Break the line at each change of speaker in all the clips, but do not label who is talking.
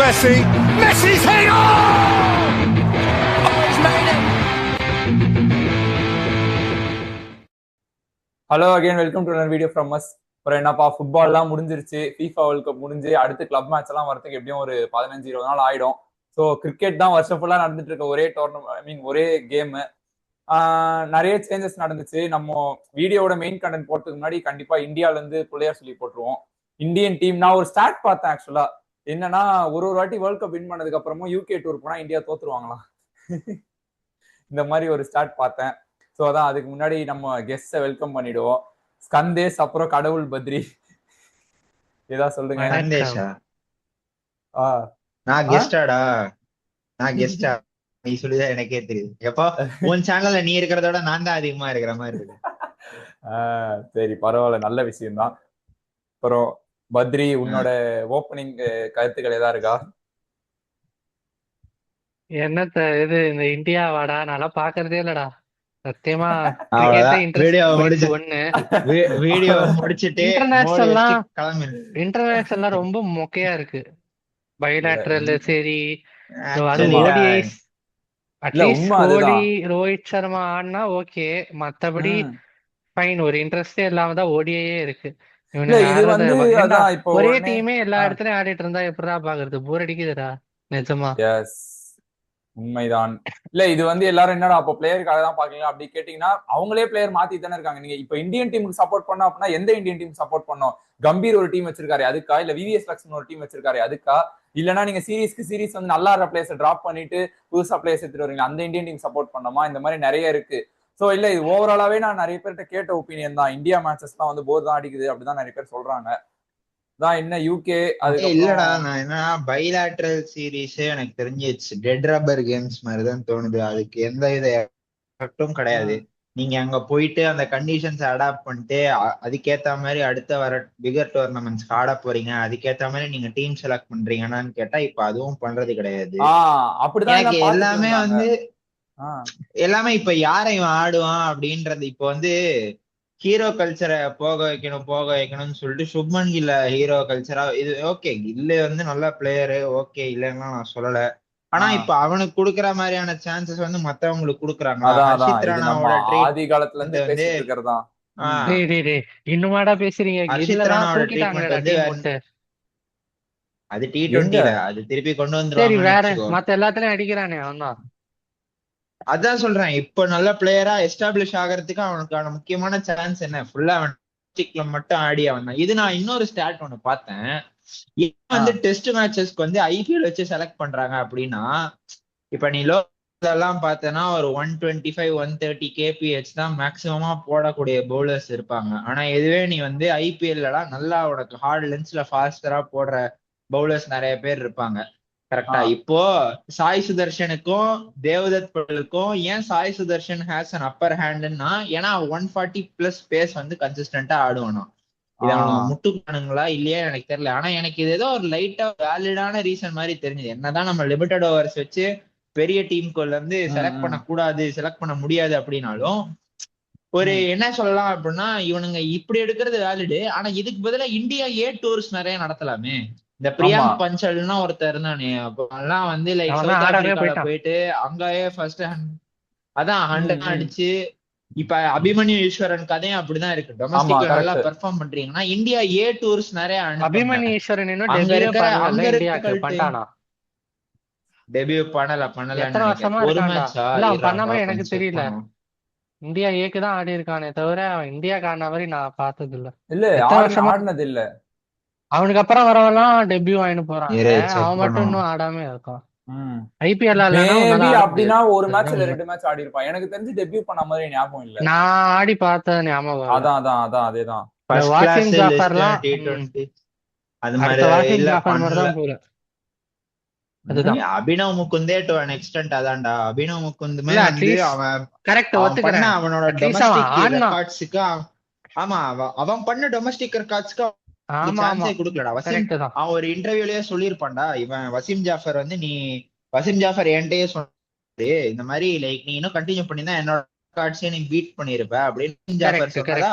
Messi. Messi's heading on! Oh, he's made it!
Hello again, welcome to another video from us. அப்புறம் என்னப்பா, ஃபுட்பால்லாம் முடிஞ்சிருச்சு, FIFA world cup முடிஞ்சு அடுத்து club match எல்லாம் வரதுக்கு எப்படியும் ஒரு 15-20 நாள் ஆயிடும். ஸோ கிரிக்கெட் தான் வருஷம் ஃபுல்லா நடந்துட்டு இருக்க ஒரே டோர்னமெண்ட், ஒரே கேமு. நிறைய சேஞ்சஸ் நடந்துச்சு. நம்ம வீடியோட மெயின் கண்டென்ட் போறதுக்கு முன்னாடி கண்டிப்பா இந்தியால இருந்து பிளேயர் சொல்லி போட்டுருவோம். இந்தியன் டீம் நான் ஒரு ஸ்டாட் பார்த்தேன் ஆக்சுவலா. என்னன்னா, ஒரு வாட்டி வேர்ல்ட் கப் வின் பண்ணதுக்கு அப்புறமும் யூகே டூர் போனா இந்தியா தோத்துருவாங்களாம். இந்த மாதிரி ஒரு ஸ்டார்ட் பார்த்தேன். ஸோ அதான், அதுக்கு முன்னாடி நம்ம கெஸ்ட வெல்கம் பண்ணிடுவோம். ஸ்கந்தேஷ், அப்புறம் கடவுள் பத்ரி. ஏதா சொல்லுங்க.
சந்தேஷா?
நான்
கெஸ்டாடா? நான் கெஸ்டா? நீ சொல்லிதான் எனக்கே தெரியுது. எப்போ உன் சேனல்ல நீ இருக்கிறதோட நான் தான் அதிகமா இருக்கிற மாதிரி இருக்கு.
சரி, பரவாயில்ல, நல்ல விஷயம்தான். அப்புறம் பத்ரி, உன்னோட ஓப்பனிங் கருத்துக்கள் ஏதா இருக்கா?
என்னத்த இது, இந்த இந்தியா வாடா நல்லா பாக்குறதே இல்லடா சத்தியமா.
வீடியோ முடிச்சிட்டு
இன்டர்நேஷனல் ரொம்ப மொக்கையா இருக்கு. பைலேட்டரல் சரி, கோலி ரோஹித் சர்மா ஆடினா ஓகே, மத்தபடி ஃபைன். ஒரு இன்ட்ரெஸ்டே இல்லாம தான் ஓடியே இருக்கு. ஒரே டீமே எல்லா இடத்துலயும் ஆடிட்டு இருந்தா எப்படிடா பாக்குறது? போர் அடிக்குதுடா நிஜமா.
உண்மைதான். இல்ல, இது எல்லாரும் என்னடா அப்போ பிளேயருக்காக தான் பாக்கீங்களா அப்படி கேட்டீங்கன்னா, அவங்களே பிளேயர் மாத்தி தானே இருக்காங்க. நீங்க இப்ப இந்தியன் டீமுக்கு சப்போர்ட் பண்ணோம் அப்படின்னா எந்த இந்தியன் டீம் சப்போர்ட் பண்ணோம்? கம்பீர் ஒரு டீம் வச்சிருக்காரு அதுக்கா? இல்ல விவிஎஸ் லக்ஷ்மன் ஒரு டீம் வச்சிருக்காரு அதுக்கா? இல்லனா நீங்க சீரீஸ் நல்லா இருக்க பிளேயர்ஸ் டிராப் பண்ணிட்டு புதுசா பிளேயர்ஸ் எடுத்துட்டு வரீங்க, அந்த இந்தியன் டீம் சப்போர்ட் பண்ணோமா? இந்த மாதிரி நிறைய இருக்கு. சோ இல்ல, இது ஓவராலாவே நான் நிறைய பேர்கிட்ட கேட்ட ஒப்பீனியன் தான். இந்தியா மேட்சஸ் தான் போர் தான் அடிக்குது அப்படிதான் நிறைய பேர் சொல்றாங்க. தான் என்ன யூகே அது
இல்லடா, நான் என்ன பைலேட்டரல் சீரீஸ் எனக்கு தெரிஞ்சிச்சு டெட் ரப்பர் கேம்ஸ் மாதிரிதான் தோணுது. அதுக்கு எந்த வித எஃபெக்டும் கிடையாது. நீங்க அங்க போயிட்டு அந்த கண்டிஷன்ஸ் அடாப்ட் பண்ணிட்டு அதுக்கேத்த மாதிரி அடுத்த வர பிகர் டோர்னமெண்ட்ஸ் ஆட போறீங்க, அதுக்கேத்த மாதிரி நீங்க டீம் செலக்ட் பண்றீங்கன்னு கேட்டா இப்ப அதுவும் பண்றது கிடையாது. எனக்கு எல்லாமே இப்ப யாரையும் ஆடுவான் அப்படின்றது இப்ப ஹீரோ கல்ச்சரை போக வைக்கணும்னு சொல்லிட்டு சுப்மன் கில்ல ஹீரோ கல்ச்சரா இது ஓகே. கில்ல நல்ல பிளேயரு, ஓகே, இல்லைன்னா நான் சொல்லல. ஆனா இப்ப அவனுக்கு குடுக்கற மாதிரியான சான்சஸ் மத்தவங்களுக்கு குடுக்குறாங்க. ஹர்ஷித் ராணாவோட
இன்னுமாடா பேசுறீங்க?
ஹர்ஷித் ராணாவோட ட்ரீட்மெண்ட் அது T20ல அது திருப்பி கொண்டு வந்துருவாங்க.
வேற மத்த எல்லாத்துலயும் அடிக்கிறானே அவன் தான்.
அதான் சொல்றேன், இப்ப நல்ல பிளேயரா எஸ்டாப்ளிஷ் ஆகிறதுக்கு அவனுக்கான முக்கியமான சான்ஸ் என்ன? ஃபுல்லா அவன் மட்டும் ஆடி அவன். இது நான் இன்னொரு ஸ்டாட் ஒண்ணு பார்த்தேன். டெஸ்ட் மேட்சஸ்க்கு ஐபிஎல் வச்சு செலக்ட் பண்றாங்க அப்படின்னா, இப்ப நீ எல்லாம் பார்த்தனா ஒரு 125 130 kph தான் மேக்சிமமா போடக்கூடிய பவுலர்ஸ் இருப்பாங்க. ஆனா இதுவே நீ ஐபிஎல் நல்லா உனக்கு ஹார்ட் லென்ஸ்ல ஃபாஸ்டரா போடுற பவுலர்ஸ் நிறைய பேர் இருப்பாங்க. கரெக்டா? இப்போ சாய் சுதர்ஷனுக்கும் தேவதத் படலுக்கும் ஏன் Sai Sudharsan has an upper ஹேண்ட்னா, ஏன்னா 140+ பேஸ் கன்சிஸ்டன்டா ஆடுவானோ. இது அவனுக்கு முட்டுக்கானுங்களா இல்லையா எனக்கு தெரியல. ஆனா எனக்கு இது ஏதோ ஒரு லைட்டா வேலிடான ரீசன் மாதிரி தெரிஞ்சது. என்னதான் நம்ம லிமிடெட் ஓவர்ஸ் வச்சு பெரிய டீமுக்குள்ள செலக்ட் பண்ண கூடாது, செலக்ட் பண்ண முடியாது அப்படின்னாலும், ஒரு என்ன சொல்லலாம் அப்படின்னா, இவனுங்க இப்படி எடுக்கிறது வேலிடு. ஆனா இதுக்கு பதிலா இந்தியா ஏ டூர்ஸ் நிறைய நடத்தலாமே. இந்த பிரியாங்க் பஞ்சல்னா ஒருத்தர் இருந்தானே, அப்பெல்லாம் லைக் சவுத் ஆப்பிரிக்கால போயிட்டு அங்கேயே ஃபர்ஸ்ட் அதான் 100 அடிச்சு. இப்ப அபிமன்யு ஈஸ்வரன் கதையும் அப்படிதான் இருக்கு. டொமஸ்டிக்ல நல்லா பெர்ஃபார்ம் பண்றீங்கன்னா இந்தியா ஏ டூர்ஸ் நிறைய
அபிமன்யு ஈஸ்வரன்
டெபியூ பண்ணல ஒரு மேட்சா
பண்ணாம எனக்கு தெரியல. இந்தியா ஏக்கு தான் ஆடி இருக்கானே தவிர இந்தியா காரண மாதிரி நான் பார்த்தது இல்ல.
ஆடினது இல்ல.
அவனுக்கு அப்புறம் வரவெல்லாம் டெபியூ ஆயின்னு போறான். அவன் மட்டும் இன்னும் ஆடாம இருக்கான். ஐபிஎல்
அப்படின்னா ஒரு மேட்ச் இல்ல 2 மேட்ச் ஆடி இருப்பான். எனக்கு தெரிஞ்சு டெபியூ பண்ண மாதிரி ஞாபகம் இல்ல.
நான் ஆடி பார்த்த ஞாபகம்.
அதான் அதேதான்.
வாசிம் ஜாஃபர்லாம்
அது மாதிரி அதுதான். அபினவ் முகுந்தே டு an extent அதான்டா. அபினவ் முகுந்துமே அவன் கரெக்ட் ஒத்துக்கறேன். அவனோட டொமஸ்டிக் ரெக்கார்ட்ஸ்க்கு ஆமா அவன் பண்ண டொமஸ்டிக் ரெக்கார்ட்ஸ்க்கு சான்ஸே கொடுக்கலடா. அவன் ஒரு இன்டர்வியூலயே சொல்லியிருப்பான்டா, இவன் வசீம் ஜாஃபர் நீ வசீம் ஜாஃபர் என்கிட்டயே சொன்னாரு இந்த மாதிரி லைக் நீ இன்னும் கண்டினியூ பண்ணிதான் என்னோட ரெக்கார்ட்ஸே நீ பீட் பண்ணிருப்ப அப்படின்னு ஜாஃபர் சொன்னதா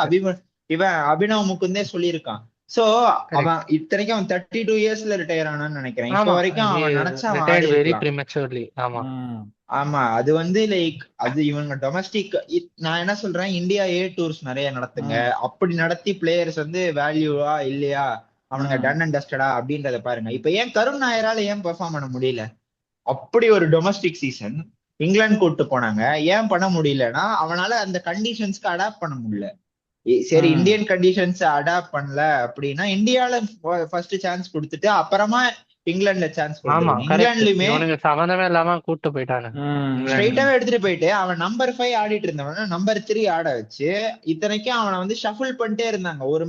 இவன் அபினவ் முகுந்தே சொல்லியிருக்கான். சோ அவன் இத்தனைக்கும் அவன் 32 இயர்ஸ்ல ரிட்டையர் ஆனான்னு நினைக்கிறேன். இப்ப
ஆமா,
வரைக்கும் அவன் நினைச்சா அவன் ஆடி
ரிட்டையர்ட் வெரி
இருக்கலாம்.
ப்ரிமெச்சூர்லி. ஆமா
ஆமா, அது வந்து லைக் அது இவங்க டொமஸ்டிக். நான் என்ன சொல்றேன், இந்தியா ஏ டூர்ஸ் நிறைய நடத்துங்க. அப்படி நடத்தி பிளேயர்ஸ் வந்து வேல்யூவா இல்லையா, அவனுங்க டன் அண்ட் டஸ்டடா அப்படின்றத பாருங்க. இப்ப ஏன் கருண் நாயரால ஏன் பெர்ஃபார்ம் பண்ண முடியல? அப்படி ஒரு டொமஸ்டிக் சீசன் இங்கிலாந்து கூட்டு போனாங்க, ஏன் பண்ண முடியலன்னா அவனால அந்த கண்டிஷன்ஸ்க்கு அடாப்ட் பண்ண முடியல. சரி, இந்தியன் கண்டிஷன்ஸ் அடாப்ட் பண்ணல அப்படின்னா இந்தியால ஃபர்ஸ்ட் சான்ஸ் கொடுத்துட்டு அப்புறமா இங்கிலாந்துல சான்ஸ்
ஆமா
கொடுத்துருங்க.
கரெக்ட்.
இங்கிலாந்துலயுமே
இவனுங்க சம்மந்தமே இல்லாம கூட்டு போயிட்டானு
ஸ்ட்ரைட்டாவே எடுத்துட்டு போயிட்டு அவன் நம்பர் 5 ஆடிட்டு இருந்தவன நம்பர் 3 ஆட வச்சு, இத்தனைக்கும் அவனை வந்து ஷஃபிள் பண்ணிட்டே இருந்தாங்க. ஒரு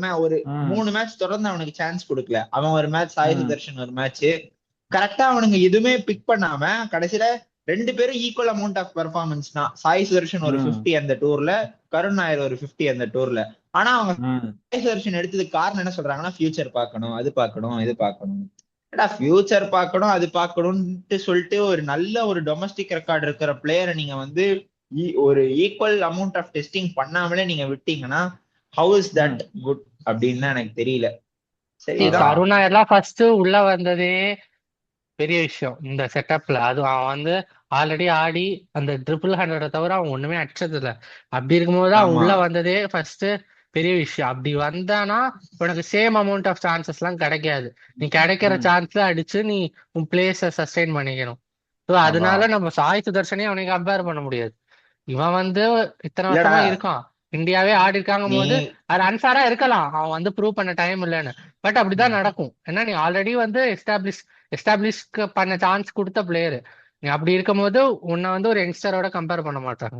3 மேட்ச் தொடர்ந்து அவனுக்கு சான்ஸ் கொடுக்கல. அவன் ஒரு மேட்ச், சாய் சுதர்ஷன் ஒரு மேட்ச், கரெக்டா அவனுங்க எதுவுமே பிக் பண்ணாம கடைசியில 2 பேரும் ஈக்குவல் அமௌண்ட் ஆஃப் பெர்ஃபார்மன்ஸ் தான். சாய் சுதர்ஷன் ஒரு 50 அந்த டூர்ல, கருண் நாயர் ஒரு 50 அந்த டூர்ல. ஆனா அவங்க சாய் சுதர்ஷன் எடுத்ததுக்கு காரணம் என்ன சொல்றாங்கன்னா, ஃபியூச்சர் பார்க்கணும், அது பார்க்கணும், இது பார்க்கணும். ஃபியூச்சர் பார்க்கணும், அது பார்க்கணும்ட்டு சொல்லிட்டு ஒரு நல்ல ஒரு டொமஸ்டிக் ரெக்கார்டு இருக்கிற பிளேயரை நீங்க வந்து ஒரு ஈக்குவல் அமௌண்ட் ஆஃப் டெஸ்டிங் பண்ணாமலே நீங்க விட்டீங்கன்னா ஹவு இஸ் தட் குட் அப்படின்னு எனக்கு தெரியல. சரி,
கருணா எல்லாம் ஃபர்ஸ்ட் உள்ள வந்ததே பெரிய விஷயம் இந்த செட்டப்ல. அது அவன் வந்து ஆல்ரெடி ஆடி அந்த 100 தவிர அவன் ஒண்ணுமே அடிச்சது இல்ல. அப்படி இருக்கும்போது அவன் உள்ள வந்ததே ஃபர்ஸ்ட் பெரிய விஷயம். அப்படி வந்தானா உனக்கு சேம் அமௌண்ட் ஆஃப் சான்சஸ் எல்லாம் கிடைக்காது. நீ கிடைக்கிற சான்ஸ்ல அடிச்சு நீ உன் பிளேஸ சஸ்டெயின் பண்ணிக்கணும். ஸோ அதனால நம்ம சாய் சுதர்ஷனே அவனை கம்பேர் பண்ண முடியாது. இவன் வந்து இத்தனை வருஷமா இருக்கான், இந்தியாவே ஆடி இருக்காங்க போது அது அன்ஃபேரா இருக்கலாம், அவன் வந்து ப்ரூவ் பண்ண டைம் இல்லைன்னு. பட் அப்படிதான் நடக்கும். ஏன்னா நீ ஆல்ரெடி வந்து எஸ்டாப்ளிஷ் பண்ண சான்ஸ் கொடுத்த பிளேயரு. நீ அப்படி இருக்கும் போது உன்னை வந்து ஒரு யங்ஸ்டரோட கம்பேர் பண்ண மாட்டாங்க.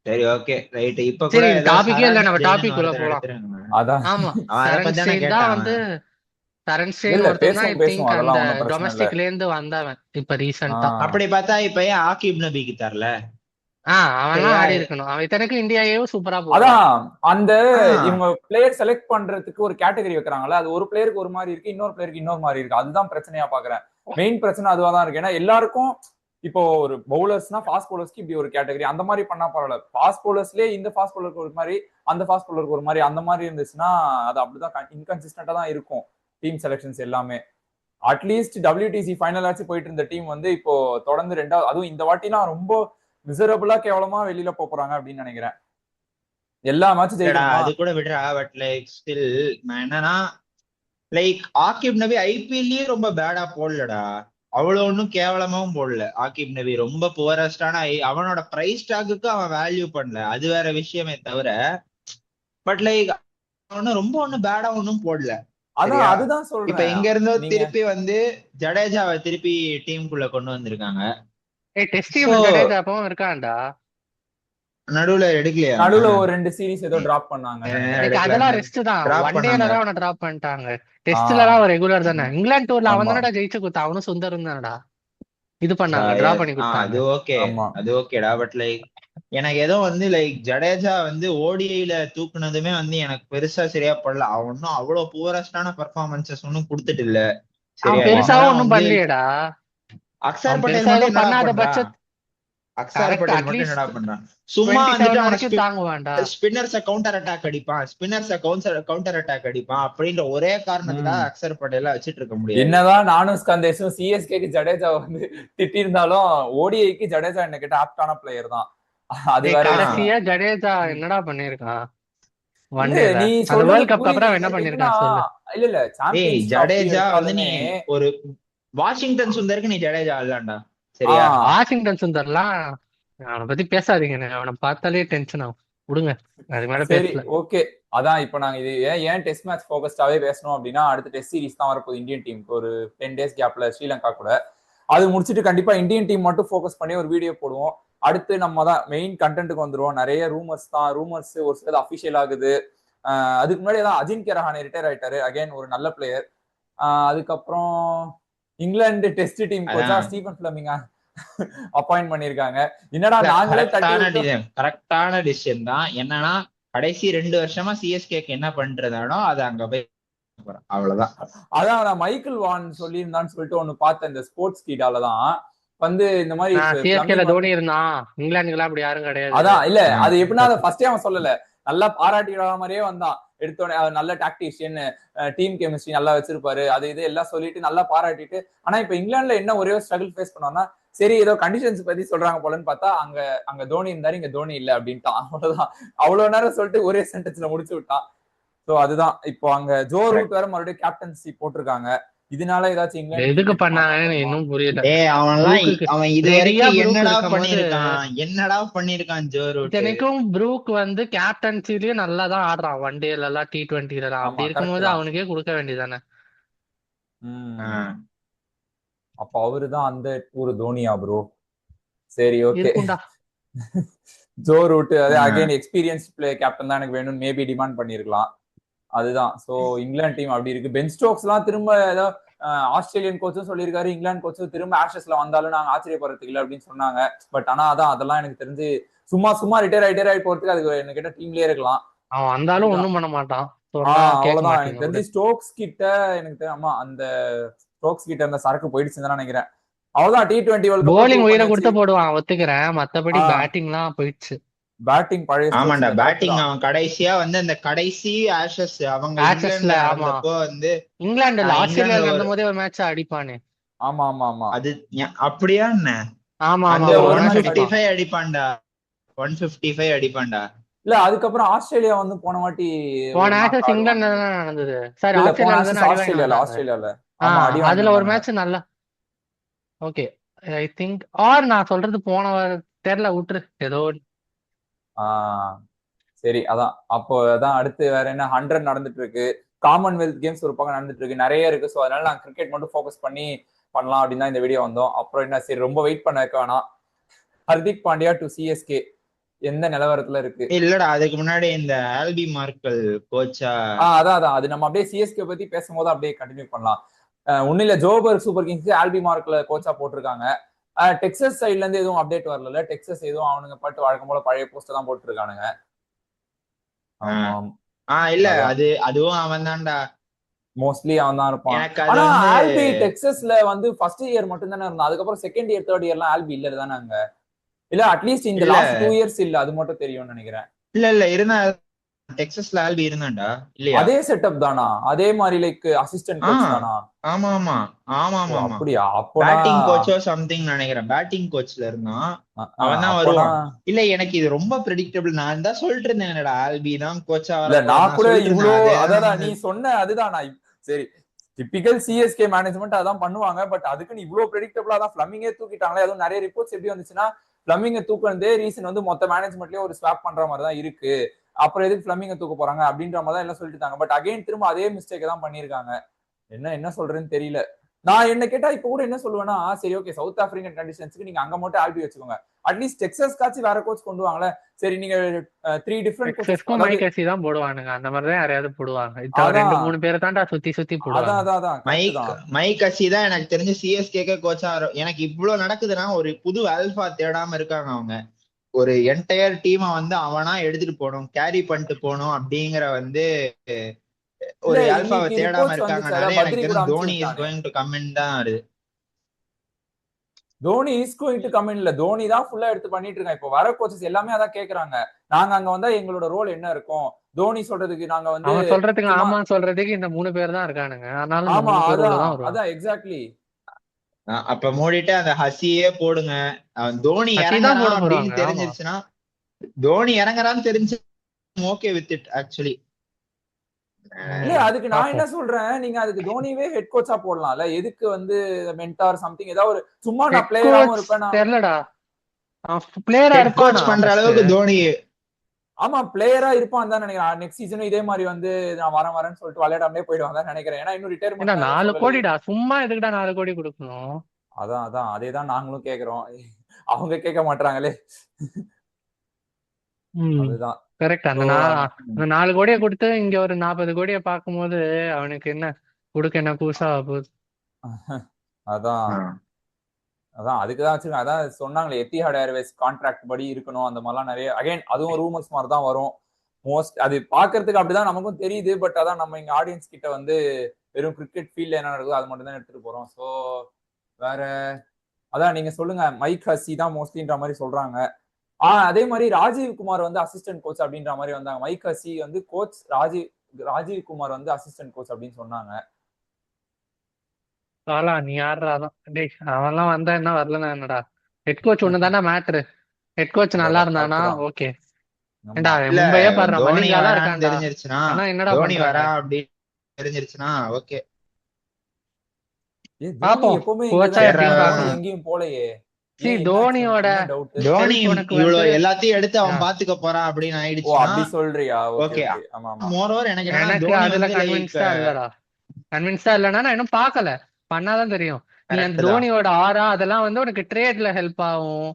சரி, ஓகே, ரைட். இப்ப
சரி, டாபிக்கே இல்ல, நம்ம டாபிக் உள்ள போலாம். ஆமா, சரண் ஸ்டெயின் ஒருத்தன் தான் ஐ திங்க் அந்த டொமஸ்டிக்ல இருந்து வந்தவன் இப்ப ரீசெண்டா.
அப்படி பார்த்தா இப்ப ஏன் ஆகிப் நபிக்கு தரல?
அவன்லாம் ஆடி இருக்கணும். அவன் இத்தனைக்கும் இந்தியாவும் சூப்பரா போறான்.
அதான் அந்த இவங்க பிளேயர் செலக்ட் பண்றதுக்கு ஒரு கேட்டகரி வைக்கிறாங்கல்ல, அது ஒரு பிளேயருக்கு ஒரு மாதிரி இருக்கு, இன்னொரு பிளேயருக்கு இன்னொரு மாதிரி இருக்கு. அதுதான் பிரச்சனையா பாக்குறேன். மெயின் பிரச்சனை அதுவாதான் இருக்கு. ஏன்னா எல்லாருக்கும் இப்போ ஒரு பவுலர்ஸ்னா ஃபாஸ்ட் பவுலர்ஸ்க்கு இப்படி ஒரு கேட்டகரி அந்த மாதிரி பண்ணா பரவாயில்ல. ஃபாஸ்ட் பவுலர்ஸ்லயே இந்த ஃபாஸ்ட் பவுலருக்கு ஒரு மாதிரி, அந்த ஃபாஸ்ட் பவுலருக்கு ஒரு மாதிரி, அந்த மாதிரி இருந்துச்சுன்னா அது அப்படிதான் இன்கன்சிஸ்டன்டா தான் இருக்கும் டீம் செலக்ஷன்ஸ் எல்லாமே. அட்லீஸ்ட் WTC ஃபைனல் ஆச்சு போயிட்டு இருந்த டீம் வந்து இப்போ தொடர்ந்து 2வது, அதுவும் இந்த வாட்டிலாம் ரொம்ப மிசரபிளா கேவலமா வெளியில போறாங்க அப்படின்னு நினைக்கிறேன். எல்லா மேட்சும் ஜெயிக்கணும்
அது கூட விடுறா. பட் லைக் ஸ்டில் நான் என்னன்னா, லைக் ஆகிப் நபி ஐபிஎல்லயே ரொம்ப பேடா போடலடா, அவ்வளவு ஒன்னும் கேவலமாவும் போடல. ஆகிப் நபி ரொம்ப புவரஸ்டான, அவனோட பிரைஸ் டாக்குக்கு அவன் வேல்யூ பண்ணல, அது வேற விஷயமே தவிர. பட் லைக் அவனும் ரொம்ப ஒன்னும் பேடா ஒன்னும் போடல.
அதுதான் சொல்றேன்.
இப்ப எங்க இருந்தோ திருப்பி வந்து ஜடேஜாவை திருப்பி டீமுக்குள்ள கொண்டு வந்திருக்காங்க.
இருக்காண்டா
நடுவுல எடுக்கலையா?
நடுவுல ஒரு 2 சீரிஸ் ஏதோ டிராப் பண்ணாங்க.
அதெல்லாம் ரெஸ்ட் தான். ஒன் டேல தான் அவனை டிராப் பண்ணிட்டாங்க. டெஸ்ட்ல தான் ஒரு ரெகுலர் தானே. இங்கிலாந்து டூர்ல அவன் தானடா ஜெயிச்சு கொடுத்தா, அவனும் சுந்தரம் தானடா இது பண்ணாங்க, டிராப் பண்ணி கொடுத்தாங்க.
அது ஓகே, அது ஓகேடா. பட் லைக் எனக்கு ஏதோ வந்து லைக் ஜடேஜா வந்து ஓடிஐல தூக்குனதுமே வந்து எனக்கு பெருசா சரியா படல. அவன் ஒன்னும் அவ்வளவு புவரஸ்டான பெர்ஃபார்மன்சஸ் ஒன்னும் கொடுத்துட்டு இல்ல.
பெருசாவும் ஒன்னும் பண்ணலையடா.
அக்ஷர் பட்டேல் மட்டும் பண்ணாத பட்சம் அக்ஷர் பட்டேல் மட்டும் என்னடா பண்றான்? சும்மா வந்துட்டு ஸ்பின்னர்ஸ கவுண்டர் அட்டாக் அடிப்பான், ஸ்பின்னர்ஸ கவுண்டர் அட்டாக் அடிப்பான் அப்படின்ற ஒரே காரணத்துக்காக அக்ஷர் பட்டேல வச்சிட்டு இருக்க முடியாது.
என்னதான் நானும் ஸ்கந்தேஷும் சிஎஸ்கேக்கு ஜடேஜா வந்து திட்டி இருந்தாலும் ஓடிஐக்கு ஜடேஜா என்ன கேட்ட ஆப்டான பிளேயர் தான். அது
கடைசியா ஜடேஜா என்னடா பண்ணிருக்கான்? நீ வேர்ல்ட் கப் அப்புறம் என்ன பண்ணிருக்கான் சொல்லு.
இல்ல
ஜடேஜா வந்து நீ ஒரு வாஷிங்டன் சுந்தருக்கு நீ ஜடேஜா இல்லடா. சரியா?
வாஷிங்டன் சுந்தர்லாம் அவனை பத்தி பேசாதீங்க, அவனை பார்த்தாலே டென்ஷன் ஆகும். விடுங்க, அது மேல பேசல.
ஓகே, அதான் இப்ப நாங்க இது ஏன் டெஸ்ட் மேட்ச் போக்கஸ்டாவே பேசணும் அப்படின்னா, அடுத்த டெஸ்ட் சீரிஸ் தான் வரப்போகுது இந்தியன் டீமுக்கு ஒரு 10 டேஸ் கேப்ல ஸ்ரீலங்கா கூட. அது முடிச்சுட்டு கண்டிப்பா இந்தியன் டீம் மட்டும் ஃபோக்கஸ் பண்ணி ஒரு வீடியோ போடுவோம். அடுத்து நம்ம தான் மெயின் கண்டென்ட்டுக்கு வந்துருவோம். நிறைய ரூமர்ஸ் தான், ரூமர்ஸ் ஒரு சிலது அபிஷியல் ஆகுது. அதுக்கு முன்னாடி தான் அஜின்கிய ரஹானே ரிட்டையர் ஆயிட்டாரு, அகைன் ஒரு நல்ல பிளேயர். அதுக்கப்புறம் இங்கிலாந்து டெஸ்ட் டீம் கோச்சா ஸ்டீபன் ஃபிளமிங் அப்பாயிண்ட் பண்ணிருக்காங்க. என்னடா நாங்களே
கரெக்டான டிசிஷன் தான். என்னன்னா கடைசி 2 வருஷமா சிஎஸ்கேக்கு என்ன பண்றதானோ அது அங்க போய் அவ்வளவுதான்.
அதான் நான் மைக்கேல் வான் சொல்லியிருந்தான்னு சொல்லிட்டு ஒண்ணு பார்த்தேன் இந்த ஸ்போர்ட்ஸ் கீடால தான் வந்து இந்த மாதிரி
சிஎஸ்கேல தோனி இருந்தான், இங்கிலாந்துக்குலாம் அப்படி யாரும் கிடையாது.
அதான் இல்ல, அது எப்படின்னா அதை ஃபர்ஸ்டே அவன் சொல்லல, நல்லா பாராட்டி மாதிரியே வந்தான். எடுத்தோடனே நல்ல டாக்டிஷியன், டீம் கெமிஸ்ட்ரி நல்லா வச்சிருப்பாரு, அது இது எல்லாம் சொல்லிட்டு நல்லா பாராட்டிட்டு, ஆனா இப்ப இங்கிலாந்துல என்ன ஒரே ஸ்ட்ரகிள் ஃபேஸ் பண்ணோம்னா, சரி ஏதோ கண்டிஷன்ஸ் பத்தி சொல்றாங்க போலன்னு பார்த்தா அங்க தோனி இருந்தாரு, இங்க தோனி இல்ல அப்படின்ட்டான். அவ்வளவுதான். அவ்வளவு நேரம் சொல்லிட்டு ஒரே சென்டென்ஸ்ல முடிச்சு விட்டான். சோ அதுதான் இப்போ அங்க ஜோ ரூட் வேற மறுபடியும் கேப்டன்சி போட்டிருக்காங்க. இதனால ஏதாச்சும் இங்கிலாந்து
எதுக்கு
cricket மாற்றம்
பண்ணாங்கன்னு
வருமா?
இன்னும் புரியல.
அவன் இது
ரெடியா
வரைக்கும்
ப்ரூக்
என்னடா
இருக்கும்போது
பண்ணிருக்கான் ஜோ ரூட்.
இத்தனைக்கும் ப்ரூக் வந்து கேப்டன்சிலயும் நல்லா தான் ஆடுறான், ஒன் டேல எல்லாம் T20 எல்லாம்.
ஆமா
அப்படி
கரெக்ட்
இருக்கும்போது
தான்.
அவனுக்கே கொடுக்க வேண்டியதானே.
அப்ப அவருதான் அந்த ஒரு தோனியா ப்ரோ? சரி ஓகே.
இருக்கும்டா.
ஜோ ரூட் அது அகைன் எக்ஸ்பீரியன்ஸ் பிளே கேப்டன் தான் எனக்கு வேணும்னு மேபி டிமாண்ட் பண்ணிருக்கலாம். அதுதான். சோ இங்கிலாந்து டீம் அப்படி இருக்கு. பென் ஸ்டோக்ஸ் எல்லாம் திரும்ப ஏதோ ஆஸ்திரேலியன் கோச்சும் சொல்லியிருக்காரு, இங்கிலாந்து கோச்சும் திரும்ப ஆஷஸ்ல வந்தாலும் நாங்க ஆச்சரியப்படுறதுக்கு இல்லை அப்படின்னு சொன்னாங்க. பட் ஆனா அதெல்லாம் எனக்கு தெரிஞ்சு சும்மா ரிட்டையர் ஆகி போறதுக்கு அதுக்கு என்ன கேட்ட டீம்லயே இருக்கலாம்.
அவன் வந்தாலும் ஒண்ணும் பண்ண மாட்டான்.
அவ்வளவுதான். எனக்கு தெரிஞ்சு ஸ்டோக்ஸ் கிட்ட ஆமா அந்த ஸ்டோக்ஸ் கிட்ட அந்த சரக்கு போயிடுச்சுன்னு தான் நினைக்கிறேன். அவ்வளவுதான். T20 வேர்ல்ட் கப்
போலிங் உயிரை கொடுத்து போடுவான், ஒத்துக்கிறேன். மத்தபடி பேட்டிங் எல்லாம் போயிடுச்சு.
பேட்டிங் பழைய
ஆமாண்டா, பேட்டிங் அவன் கடைசியா வந்து அந்த கடைசி ஆஷஸ் அவங்க வந்து
இங்கிலாந்துல ஆஸ்திரேலியால இருந்த போதே ஒரு மேட்ச் அடிப்பானே.
ஆமா
அது அப்படியா என்ன?
ஆமா
அந்த 155 அடிப்பான்டா, 155 அடிப்பான்டா.
இல்ல அதுக்கப்புறம் ஆஸ்திரேலியா வந்து போன
ஆஷஸ் இங்கிலாந்துல தான் நடந்தது. சாரி
ஆஸ்திரேலியால
அதுல ஒரு மேட்ச் நல்லா. ஓகே ஐ திங்க் நான் சொல்றது போன தெரியல, விட்டுரு ஏதோ.
சரி அதான். அப்போ அதான் அடுத்து வேற என்ன 100 நடந்துட்டு இருக்கு, காமன்வெல்த் கேம்ஸ் ஒரு பக்கம் நடந்துட்டு இருக்கு, நிறைய இருக்கு. ஸோ அதனால நான் கிரிக்கெட் மட்டும் ஃபோக்கஸ் பண்ணி பண்ணலாம் அப்படின்னு தான் இந்த வீடியோ வந்தோம். அப்புறம் என்ன, சரி ரொம்ப வெயிட் பண்ண வைக்க வேணாம். ஹர்திக் பாண்டியா டு CSK எந்த நிலவரத்துல இருக்கு?
இல்லடா, அதுக்கு முன்னாடி இந்த ஆல்பி மார்க்கல் கோச்சா
அதான் அது நம்ம அப்படியே CSK பத்தி பேசும்போது அப்படியே கண்டினியூ பண்ணலாம். ஒன்னும் இல்ல, ஜோபர்க் சூப்பர் கிங்ஸ் ஆல்பி மார்க்ல கோச்சா போட்டிருக்காங்க. டெக்ஸஸ் சைட்ல இருந்து எதுவும் அப்டேட் வரல. டெக்ஸஸ் எதுவும் அவனுங்க பாட்டு வழக்கம் போல பழைய போஸ்ட் தான் போட்டுருக்கானுங்க.
இல்ல அதுவும் அவன் தான்டா,
மோஸ்ட்லி அவன் தான் இருப்பான். ஆனா ஆல்பி டெக்ஸஸ்ல வந்து ஃபர்ஸ்ட் இயர் மட்டும் தானே இருந்தான். அதுக்கப்புறம் செகண்ட் இயர் தேர்ட் இயர்லாம் ஆல்பி இல்ல தானே அங்க? இல்ல அட்லீஸ்ட் இந்த லாஸ்ட் 2 இயர்ஸ் இல்ல, அது மட்டும் தெரியும்னு நினைக்கிறேன்.
இல்ல இருந்தா டெக்ஸஸ்ல ஆல்பி இருந்தான்டா. இல்லையா?
அதே செட்டப் தானா? அதே மாதிரி லைக் அசிஸ்டன்ட் கோச் தானா?
ஆமா
அப்படியா? அப்போ
பேட்டிங் கோச்சோ சம்திங் நினைக்கிறேன். பேட்டிங் கோச்ல இருந்தான், அவன் தான் வருவான். இல்ல எனக்கு இது ரொம்ப பிரெடிக்டபிள். நான் தான் சொல்லிட்டு இருந்தேன்டா, ஆல்பி தான் கோச்சா வர.
நான் கூட இவ்வளோ அதான் நீ சொன்ன அதுதான். நான் சரி டிபிக்கல் CSK மேனேஜ்மெண்ட் அதான் பண்ணுவாங்க. பட் அதுக்கு நீ இவ்வளவு ப்ரெடிக்டபிளா தான் ஃபிளமிங்கே தூக்கிட்டாங்களே. அதுவும் நிறைய ரிப்போர்ட்ஸ் எப்படி வந்துச்சுன்னா, ஃபிளமிங்க தூக்குறதே ரீசன் வந்து மொத்த மேனேஜ்மெண்ட்லயே ஒரு ஸ்வாப் பண்ற மாதிரி தான் இருக்கு, அப்புறம் எதுக்கு ஃபிளமிங்க தூக்க போறாங்க அப்படின்ற மாதிரி தான் எல்லாம் சொல்லிட்டு இருக்காங்க. பட் அகைன் திரும்ப அதே மிஸ்டேக் தான் பண்ணிருக்காங்க. என்ன சொல்றேன்னு தெரியல. நான் என்ன கேட்டா இப்ப கூட என்ன சொல்லுவேன்னா, சரி ஓகே சவுத் ஆப்பிரிக்கன் கண்டிஷன்ஸ்க்கு நீங்க அங்க மட்டும் ஆல்பி வச்சுக்கோங்க, அட்லீஸ்ட் டெக்ஸஸ் காச்சு வேற கோச் கொண்டு வாங்களே. சரி நீங்க 3 டிஃபரெண்ட்
கோச்சஸ்க்கும் மைக் அசி தான் போடுவானுங்க, அந்த மாதிரி தான் யாரையாவது போடுவாங்க. இப்போ 2-3 பேரை தான்டா சுத்தி போடுவாங்க.
அதான்
மைக் அசி தான் எனக்கு தெரிஞ்சு CSK கோச்சா. எனக்கு இவ்வளவு நடக்குதுன்னா ஒரு புது ஆல்பா தேடாம இருக்காங்க அவங்க. ஒரு என்டையர் டீமை வந்து அவனா எடுத்துட்டு போகணும், கேரி பண்ணிட்டு போகணும் அப்படிங்கிற வந்து ஒரு ஆல்பாவை தேடாம இருக்காங்கனால எனக்கு தெரிஞ்சு Dhoni is going to come in தான் வருது.
Dhoni is going to come in இல்ல, தோனி தான் ஃபுல்லா எடுத்து பண்ணிட்டு இருக்காங்க. இப்போ வர கோச்சஸ் எல்லாமே அதான் கேக்குறாங்க, நாங்க அங்க வந்தா எங்களோட ரோல் என்ன இருக்கும். தோனி சொல்றதுக்கு நாங்க வந்து
சொல்றதுக்கு ஆமா சொல்றதுக்கு இந்த 3 பேர் தான் இருக்கானுங்க.
ஆமா அதான் எக்ஸாக்ட்லி.
அப்ப மூடிட்டு அந்த ஹசியே போடுங்க. தோனி இறங்குறான் அப்படின்னு தெரிஞ்சிருச்சுன்னா, தோனி இறங்குறான்னு தெரிஞ்சு ஓகே வித் இட் ஆக்சுவலி.
இல்ல அதுக்கு நான் என்ன சொல்றேன், நீங்க அதுக்கு தோனிவே ஹெட் கோச்சா போடலாம்ல. எதுக்கு வந்து மென்டார் சம்திங் ஏதாவது சும்மா நான் பிளேயராவும் இருப்பேன்.
தெரியலடா, பிளேயரா
கோச் பண்ற அளவுக்கு தோனி
ஆமா பிளேயரா இருப்பான் தான் நினைக்கிறேன். நெக்ஸ்ட் சீசனும் இதே மாதிரி வந்து நான் வரேன்னு சொல்லிட்டு விளையாடாமலே போயிடுவாங்க தான் நினைக்கிறேன். ஏன்னா இன்னும் ரிட்டையர்மென்ட்
4 கோடிடா, சும்மா எதுக்குடா 4 கோடி கொடுக்கணும்?
அதான் அதேதான் நாங்களும் கேக்குறோம், அவங்க கேட்க மாட்டாங்களே. அதுதான்
கரெக்ட். அந்த 4 கோடியை கொடுத்து இங்க ஒரு 40 கோடியை பார்க்கும்போது அவனுக்கு என்ன கொடுக்க என்ன கூசா போகுது.
அதான் அதுக்குதான் வச்சிருக்கேன். அதான் சொன்னாங்களே எத்திஹாட் ஏர்வேஸ் கான்ட்ராக்ட் படி இருக்கணும், அந்த மாதிரிலாம் நிறைய அகைன் அதுவும் ரூமர்ஸ் மாதிரி தான் வரும் மோஸ்ட். அது பாக்குறதுக்கு அப்படிதான் நமக்கும் தெரியுது. பட் அதான் நம்ம இங்க ஆடியன்ஸ் கிட்ட வந்து வெறும் கிரிக்கெட் ஃபீல்ட்ல என்ன நடக்குதோ அது மட்டும் தான் எடுத்துட்டு போறோம். ஸோ வேற அதான் நீங்க சொல்லுங்க. மைக் ஹசி தான் மோஸ்ட்லின்ற மாதிரி சொல்றாங்க. அதே மாதிரி ராஜீவ் குமார் வந்து அசிஸ்டன்ட் கோச் அப்படின்ற மாதிரி வந்தாங்க. மைக் ஹசி வந்து கோச், ராஜீவ் ராஜீவ் குமார் வந்து அசிஸ்டன்ட் கோச் அப்படின்னு சொன்னாங்க.
நீ யாருடா? டேய் அவன்லாம் வந்தா என்ன வரலன்னா என்னடா? ஹெட் கோச் ஒண்ணுதானே மேட்ரு. ஹெட் கோச் நல்லா இருந்தானா ஓகே. ஏண்டா
இல்ல
மும்பையே பாடுற
தோனி
மலிங்காலாம்
வரான்னு
இருக்கான்டா.
தெரிஞ்சிருச்சுன்னா
ஆனா என்னடா
தோனி
பண்றாங்க?
வரா அப்படின்னு தெரிஞ்சிருச்சுன்னா ஓகே
தோனி
பாப்போம்
எப்பவுமே
கோச்சா
சரிடா.
எப்படின்னு
தோனி
பார்க்கலாம்.
எங்கேயும் போலையே.
See,
ஏன்
தோனியோட
என்ன டவுட்?
தோனி
உனக்கு
இவ்வளவு
வந்து
எல்லாத்தையும் எடுத்து அவன்
ஆ,
பாத்துக்க போறான் அப்படின்னு
ஓ
ஆயிடுச்சுன்னா
அப்படி சொல்றியா? Okay
okay.
ஓகே. ஆமா ஆமா.
மோரோவர் எனக்கு என்னன்னா
எனக்கு
தோனி
அதுல
வந்து லைக்
கன்வின்ஸ்டா இல்லடா. கன்வின்ஸ்டா இல்லைன்னா நான் இன்னும் பார்க்கல. பண்ணாதான் தெரியும். நீ அந்த
கரெக்ட் தான்.
தோனியோட ஆரா அதெல்லாம் வந்து உனக்கு ட்ரேட்ல ஹெல்ப் ஆகும்.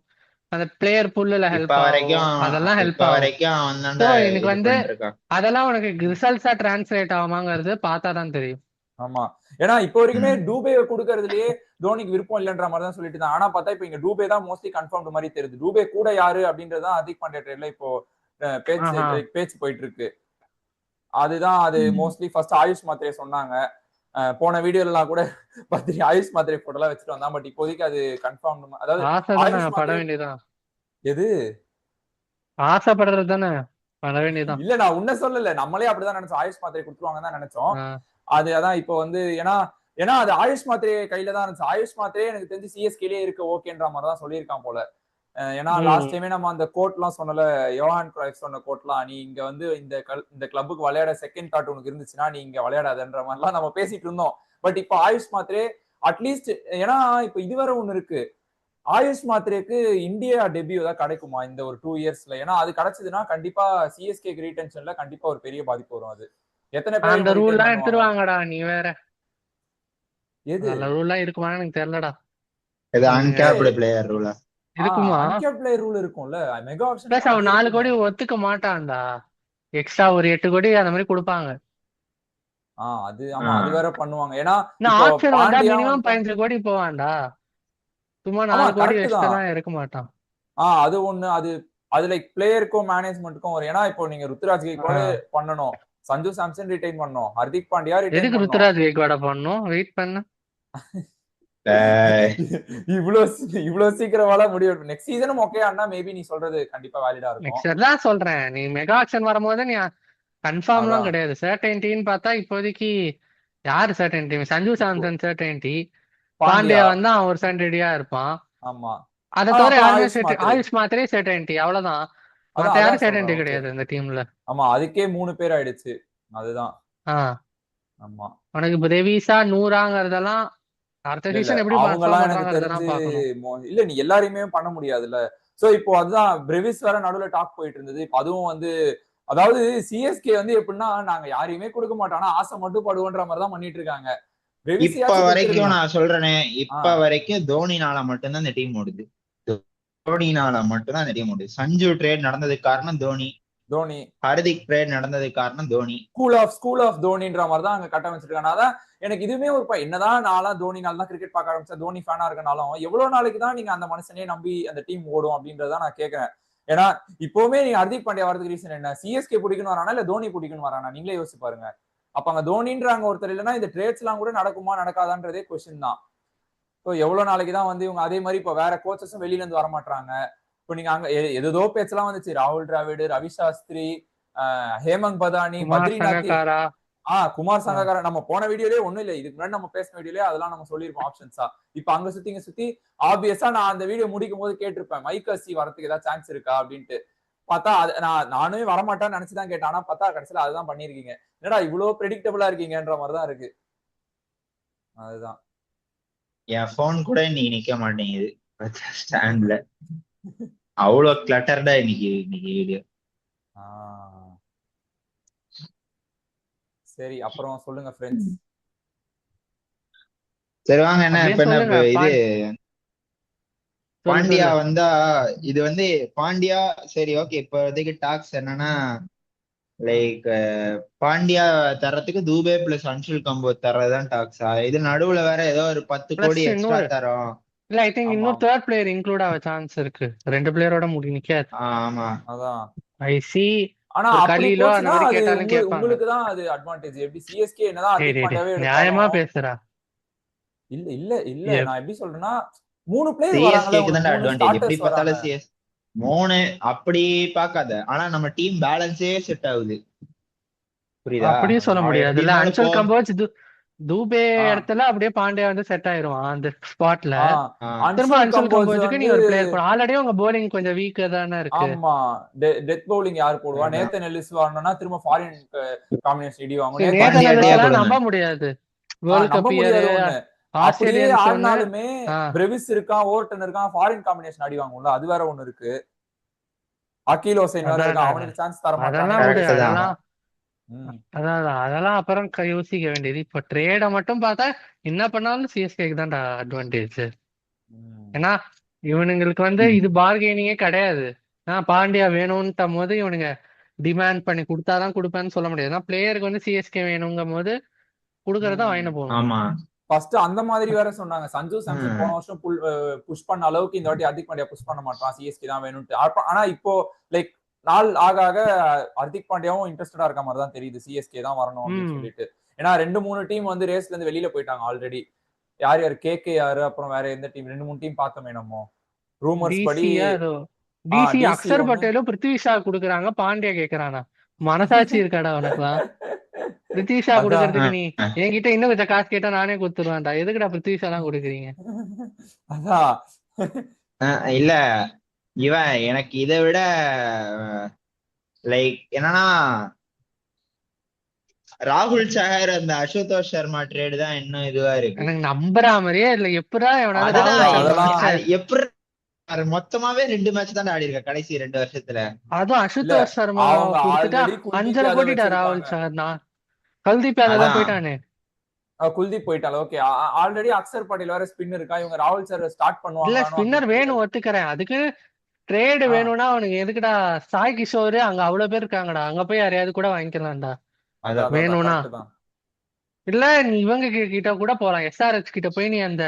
அந்த பிளேயர் புல்லுல
இப்ப
ஹெல்ப் ஆகும்.
வரைக்கும்
அதெல்லாம்
இப்ப
ஹெல்ப் ஆகும்.
வரைக்கும் அவன்
ஸோ
தான்டா
எனக்கு
இது
வந்து
பண்ணிட்டு இருக்கான்.
அதெல்லாம் உனக்கு ரிசல்ட்ஸா டிரான்ஸ்லேட் ஆகுமாங்கிறது பார்த்தாதான் தெரியும்.
ஆமா. ஏன்னா இப்போ வரைக்குமே டூபே கொடுக்கறதுலயே தோனிக்கு விருப்பம் இல்லைன்ற மாதிரி தான் சொல்லிட்டு இருந்தான். ஆனா பார்த்தா இப்போ இங்க டூபே தான் மோஸ்ட்லி கன்ஃபார்ம் மாதிரி தெரியுது. டூபே கூட யாரு அப்படின்றதான் ஹர்திக் பாண்டியா ட்ரேட்ல இப்போ
ஆஹா.
பேச்சு போயிட்டு இருக்கு. அதுதான் அது மோஸ்ட்லி ஃபர்ஸ்ட் ஆயுஷ் மாத்திரையை சொன்னாங்க. போன வீடியோலாம் கூட பத்திரி ஆயுஷ் மாத்திரை போட்டோ எல்லாம் வச்சுட்டு வந்தான். பட் இப்போதைக்கு அது கன்ஃபார்ம். அதாவது
ஆசை தானே
ஆயுஷ்
பட
மாத்திரை
வேண்டியதான்.
எது
ஆசைப்படுறது தானே பட வேண்டியதான்.
இல்ல நான் உன்ன சொல்லல. நம்மளே அப்படிதான் நினைச்சோம். ஆயுஷ் மாத்திரை கொடுத்துருவாங்கன்னு தான் நினைச்சோம். அது அதான் இப்போ வந்து ஏன்னா அது ஆயுஷ் மாத்திரை கையில தான் இருந்துச்சு. ஆயுஷ் மாத்திரையே எனக்கு தெரிஞ்சு சிஎஸ்கேலயே இருக்க ஓகேன்ற மாதிரி தான் சொல்லியிருக்கான் போல. ஏன்னா லாஸ்ட் டைமே நம்ம அந்த கோட் எல்லாம் சொன்னல, யோஹான் கிரைஃப் சொன்ன கோட்லாம், நீ இங்க வந்து இந்த கிளப்புக்கு விளையாட செகண்ட் தாட் உனக்கு இருந்துச்சுன்னா நீ இங்க விளையாடாதன்ற மாதிரிலாம் நம்ம பேசிட்டு இருந்தோம். பட் இப்போ ஆயுஷ் மாத்திரை அட்லீஸ்ட் ஏன்னா இப்ப இதுவரை ஒண்ணு இருக்கு. ஆயுஷ் மாத்திரைக்கு இந்தியா டெபியூ தான் கிடைக்குமா இந்த ஒரு 2 இயர்ஸ்ல? ஏன்னா அது கிடைச்சதுன்னா கண்டிப்பா சிஎஸ்கே ரீடென்ஷன்ல கண்டிப்பா ஒரு பெரிய பாதிப்பு வரும். அது எத்தனை பேர்
அந்த ரூல்லாம் எடுத்துருவாங்கடா. நீ வேற
எது
நல்ல ரூல்லாம் இருக்குமான்னு எனக்கு தெரியலடா.
இது அன்கேப்டு பிளேயர் ரூலா
இருக்குமா?
அன்கேப் பிளேயர் ரூல் இருக்கும்ல. மெகா ஆப்ஷன்
பிளஸ் அவன் 4 கோடி ஒத்துக்க மாட்டான்டா. எக்ஸ்ட்ரா ஒரு 8 கோடி அந்த மாதிரி கொடுப்பாங்க.
அது ஆமா அது வேற பண்ணுவாங்க. ஏன்னா
ஆப்ஷன் வந்தா மினிமம் 15 கோடி போவான்டா. சும்மா 4 கோடி எக்ஸ்ட்ரா இருக்க மாட்டான்.
அது ஒண்ணு. அது லைக் பிளேயருக்கும் மேனேஜ்மெண்ட்டுக்கும் வரும். ஏன்னா இப்போ நீங்க ருத்துராஜ் கைக்வாட் பண்ணணும், சஞ்சு சாம்சன் ரிட்டைன் பண்ணணும், ஹர்திக் பாண்டியா ரிட்டைன் பண்ணணும்.
எதுக்கு ருத்துராஜ் கைக்வாட பண்ணணும்? வெயிட் பண்ணு.
இவ்வளவு சீக்கிரமால முடிவு. நெக்ஸ்ட் சீசனும் ஓகே ஆனா மேபி நீ சொல்றது கண்டிப்பா வேலிடா இருக்கும்.
நெக்ஸ்ட் தான் சொல்றேன். நீ மெகா ஆக்ஷன் வரும்போது நீ கன்ஃபார்ம்லாம் கிடையாது. சர்டைனிட்டின்னு பார்த்தா இப்போதைக்கு யாரு சர்டைனிட்டி? சஞ்சு சாம்சன் சர்டைனிட்டி. பாண்டியா வந்து அவன் ஒரு சர்டைனிட்டியா இருப்பான்.
ஆமா.
அதை தவிர யாருமே ஆயுஷ் மாத்திரே சர்டைனிட்டி. அவ்வளவுதான். மத்த யாரும் சர்டைனிட்டி கிடையாது இந்த டீம்ல.
ஆமா அதுக்கே 3 பேர் ஆயிடுச்சு. அதுதான். ஆமா
உனக்கு இப்ப ரெவிசா நூறாங்கிறதெல்லாம் அடுத்த சீசன் எப்படி
இல்ல நீ எல்லாரையுமே பண்ண முடியாதுல்ல. சோ இப்போ அதுதான் பிரெவிஸ் வேற நடுவுல டாக் போயிட்டு இருந்தது. இப்ப அதுவும் வந்து அதாவது சிஎஸ்கே வந்து எப்படின்னா நாங்க யாரையுமே கொடுக்க மாட்டோம், ஆனா ஆசை மட்டும் படுவோன்ற மாதிரிதான் பண்ணிட்டு இருக்காங்க.
இப்ப வரைக்கும் நான் சொல்றேனே, இப்ப வரைக்கும் தோனினால மட்டும்தான் இந்த டீம் ஓடுது. தோனினால மட்டும்தான் இந்த டீம் ஓடுது. சஞ்சு ட்ரேட் நடந்ததுக்கு காரணம் தோனி. ஹர்திக் ட்ரேட் நடந்ததுக்கு காரணம் தோனி.
ஸ்கூல் ஆஃப் தோனின்ற மாதிரி தான் அங்க கட்டமைச்சிருக்காங்க. அதான் எனக்கு இதுவுமே ஒரு என்னதான் நான்லாம் தோனினால தான் கிரிக்கெட் பார்க்க ஆரம்பிச்சேன், தோனி ஃபேனா இருக்கனாலும் எவ்வளவு நாளைக்கு தான் நீங்க அந்த மனுஷனே நம்பி அந்த டீம் ஓடும் அப்படின்றதான் நான் கேட்கிறேன். ஏன்னா இப்பவுமே நீங்க ஹர்திக் பாண்டியா வரதுக்கு ரீசன் என்ன? சிஎஸ்கே பிடிக்கணும் வரானா இல்ல தோனி பிடிக்கணும் வரானா? நீங்களே யோசிச்சு பாருங்க. அப்ப அங்க தோனின்றாங்க ஒருத்தர் இல்லைன்னா இந்த ட்ரேட்ஸ் எல்லாம் கூட நடக்குமா நடக்காதான்றதே கொஸ்டின் தான். எவ்வளவு நாளைக்கு தான் வந்து இவங்க அதே மாதிரி இப்ப வேற கோச்சஸும் வெளியில இருந்து வரமாட்டாங்க. இப்ப நீங்க அங்க ஏதோ பேச்செல்லாம் வந்துச்சு. ராகுல் டிராவிட், ரவி சாஸ்திரி, ஹேமந்த் பதானி, பத்ரிநாத், குமார் சங்ககாரா. நம்ம போன வீடியோலயே ஒண்ணும் இல்ல, இதுக்கு முன்னாடி நம்ம பேசின வீடியோலயே அதெல்லாம் நம்ம சொல்லிருப்போம் ஆப்ஷன்ஸா. இப்ப அங்க சுத்தி ஆப்வியஸா நான் அந்த வீடியோ முடிக்கும் போது கேட்டிருப்பேன் மைக் அசி வரதுக்கு ஏதாவது சான்ஸ் இருக்கா அப்படின்ட்டு. பார்த்தா நானும் வரமாட்டான்னு நினைச்சுதான் கேட்டேன். ஆனா பார்த்தா கடைசியில அதுதான் பண்ணிருக்கீங்க. என்னடா இவ்வளவு ப்ரெடிக்டபிளா இருக்கீங்கன்ற மாதிரிதான் இருக்கு. அதுதான்
என் போன் கூட நீ நிக்க மாட்டேங்குது ஸ்டாண்ட்ல. அவ்வளவு கிளட்டர்டா இன்னைக்கு வீடியோ.
சரி அப்புறம் சொல்லுங்க ஃப்ரெண்ட்ஸ்.
சரி வாங்க என்ன இப்ப இது பாண்டியா வந்தா இது வந்து பாண்டியா சரி ஓகே. இப்போதைக்கு டாக்ஸ் என்னன்னா லைக் பாண்டியா தரத்துக்கு தூபே பிளஸ் அன்சுல் கம்போ தரதான் டாக்ஸா? இது நடுவுல வேற ஏதோ ஒரு 10 கோடி எக்ஸ்ட்ரா தரோம்.
இல்ல ஐ திங்க் இன்னும் தேர்ட் பிளேயர் இன்க்ளூட் ஆக சான்ஸ் இருக்கு. 2 பிளேயரோட முடி நிக்காது.
ஆமா
அதான்
ஐ சி.
ஆனா கலிலோ அந்த மாதிரி கேட்டாலும் கேட்பாங்க. உங்களுக்கு தான் அது அட்வான்டேஜ். எப்படி சிஎஸ்கே என்னதான் ஹர்திக் பாண்டியாவே எடுத்தாலும்
நியாயமா பேசுறா.
இல்ல நான் எப்படி சொல்றேன்னா 3 பிளேயர்
சிஎஸ்கேக்கு தான் அட்வான்டேஜ். எப்படி பார்த்தாலும் சிஎஸ் 3 அப்படி பார்க்காத. ஆனா நம்ம டீம் பேலன்ஸே செட் ஆகுது. புரியுதா?
அப்படியும் சொல்ல
அவன் எப்படி
முடியாதுல்ல.
இருந்தாலும்
அன்சல் கம்போஸ் தூபே
ஆ
இடத்துல அப்படியே பாண்டியா வந்து செட் ஆயிருவான் அந்த ஸ்பாட்ல.
ஆ
ஆ,
திரும்ப
அன்சுல்
அன்சல்
கம்போஸ்
கம்போஸுக்கு நீ
வந்து
ஒரு பிளேயர் போட. ஆல்ரெடி உங்க போலிங் கொஞ்சம் வீக்கா தானே இருக்கு.
ஆமா டெத் பவுலிங் யார் போடுவா?
அதான்.
நேத்தன் எல்லிஸ் வரணும்னா திரும்ப ஃபாரின் காம்பினேஷன் இடி வாங்கும். நேத்தன்
நேதன்
எல்லிஸ்
பாண்டியாட்டே
எல்லாம்
போனாலும்
கொடுங்க.
நம்ப முடியாது. வேர்ல்ட்
நம்ப
கப் இயரு,
முடியாது ஒண்ணு. அப்படியே
ஆஸ்திரேலியன்ஸ் ஒண்ணு.
ஆடினாலுமே
ஆஹ்
பிரெவிஸ் இருக்கான், ஓவர்டன் இருக்கான், ஃபாரின் காம்பினேஷன் அடி வாங்கும்ல, அது வேற ஒண்ணு இருக்கு. அக்கீல் ஹுசைன் வேற
அதான்
இருக்கான், அவனுக்கு சான்ஸ் தர
அதெல்லாம்
மாட்டாங்கன்னு
விடு.
கரெக்ட் தான்.
அதெல்லாம்
ம்.
அதெல்லாம் அப்புறம் யோசிக்க வேண்டியது. இப்ப ட்ரேட மட்டும் பார்த்தா என்ன பண்ணாலும் சிஎஸ்கேக்கு தான்டா அட்வான்டேஜ்.
ம்.
ஏன்னா இவனுங்களுக்கு வந்து
ம்.
இது பார்கெனிங்கே கிடையாது. பாண்டியா வேணும்ன்ற போது இவனுங்க டிமாண்ட் பண்ணி கொடுத்தாதான் கொடுப்பேன்னு சொல்ல முடியாது. ஏன்னா பிளேயருக்கு வந்து சிஎஸ்கே வேணுங்கும் போது கொடுக்கறத வாங்கிட்டு போகணும்.
ஆமா.
ஃபர்ஸ்ட் அந்த மாதிரி வேற சொன்னாங்க. சஞ்சு சாம்சன் போன வருஷம் புஷ் பண்ண அளவுக்கு இந்த வாட்டி ஹர்திக் பாண்டியா புஷ் பண்ண மாட்டான், சிஎஸ்கே தான் வேணும்ட்டு. ஆனா இப்போ லைக் நாள் ஆக ஆக ஹர்திக் பாண்டியாவும் இன்ட்ரெஸ்டடா இருக்க மாதிரி தான் தெரியுது, சிஎஸ்கே தான் வரணும் அப்படின்னு சொல்லிட்டு. ஏன்னா 2-3 டீம் வந்து ரேஸ்ல இருந்து வெளியில போயிட்டாங்க ஆல்ரெடி. யார் யார் KKR, அப்புறம் வேற எந்த டீம் 2-3 டீம் பார்த்தோமே நம்ம ரூமர்ஸ் படி.
டிசியா ஏதோ டிசி
டிசி
அக்சர்
ஒண்ணு.
பட்டேலும் பிருத்வி ஷா குடுக்குறாங்க, பாண்டியா கேக்குறானா? மனசாட்சி இருக்காடா உனக்குலாம்? பிருத்வி ஷா
அதான்
குடுக்கறதுக்கு நீ என்கிட்ட இன்னும் கொஞ்சம் காசு கேட்டா நானே கொடுத்துருவேன்டா. எதுக்குடா பிருத்வி ஷா எல்லாம் கொடுக்குறீங்க?
அதான்
இல்ல, இவன் எனக்கு இதை விட லைக் என்னன்னா ராகுல் சஹர் அந்த அசுதோஷ் சர்மா ட்ரேடு தான் இன்னும் இதுவா இருக்கு.
எனக்கு நம்புற மாதிரியே இல்ல. எப்படா இவனால
அதுதான்
ராகுல் சர்மா
அதெல்லாம்
கிட்ட
எப்படி மொத்தமாவே 2 மேட்ச் தான் ஆடி இருக்க கடைசி 2 வருஷத்துல.
அதுவும்
இல்ல,
அசுதோஷ் சர்மா
அவங்க
குடுத்துட்டா
ஆல்ரெடி குல்தீப்
5
யாதவ்
கோடிடா ராகுல்
வச்சிருக்காங்க.
சர்மா. கல்தீப் யாதவ்
அதான்.
போயிட்டானே.
குல்தீப் போயிட்டால, ஓகே. ஆல்ரெடி அக்சர் பட்டேல் வேற ஸ்பின் இருக்கா, இவங்க ராகுல் சார் ஸ்டார்ட்
இல்ல
பண்ணுவாங்களானோ
ஸ்பின்னர்
அப்படின்னு
வேணும்,
தெரியாது.
ஒத்துக்கிறேன். அதுக்கு ட்ரேடு வேணும்னா அவனுக்கு எதுக்குடா? சாய் கிஷோர் அங்க அவ்வளவு பேர் இருக்காங்கடா, அங்க போய் யாரையாவது கூட வாங்கிக்கலாம்டா
அதான் அதான் அதான்
வேணும்னா.
கரெக்ட் தான்.
இல்ல நீ இவங்க கிட்ட கூட போலாம், எஸ்ஆர்ஹெச் கிட்ட போய் நீ அந்த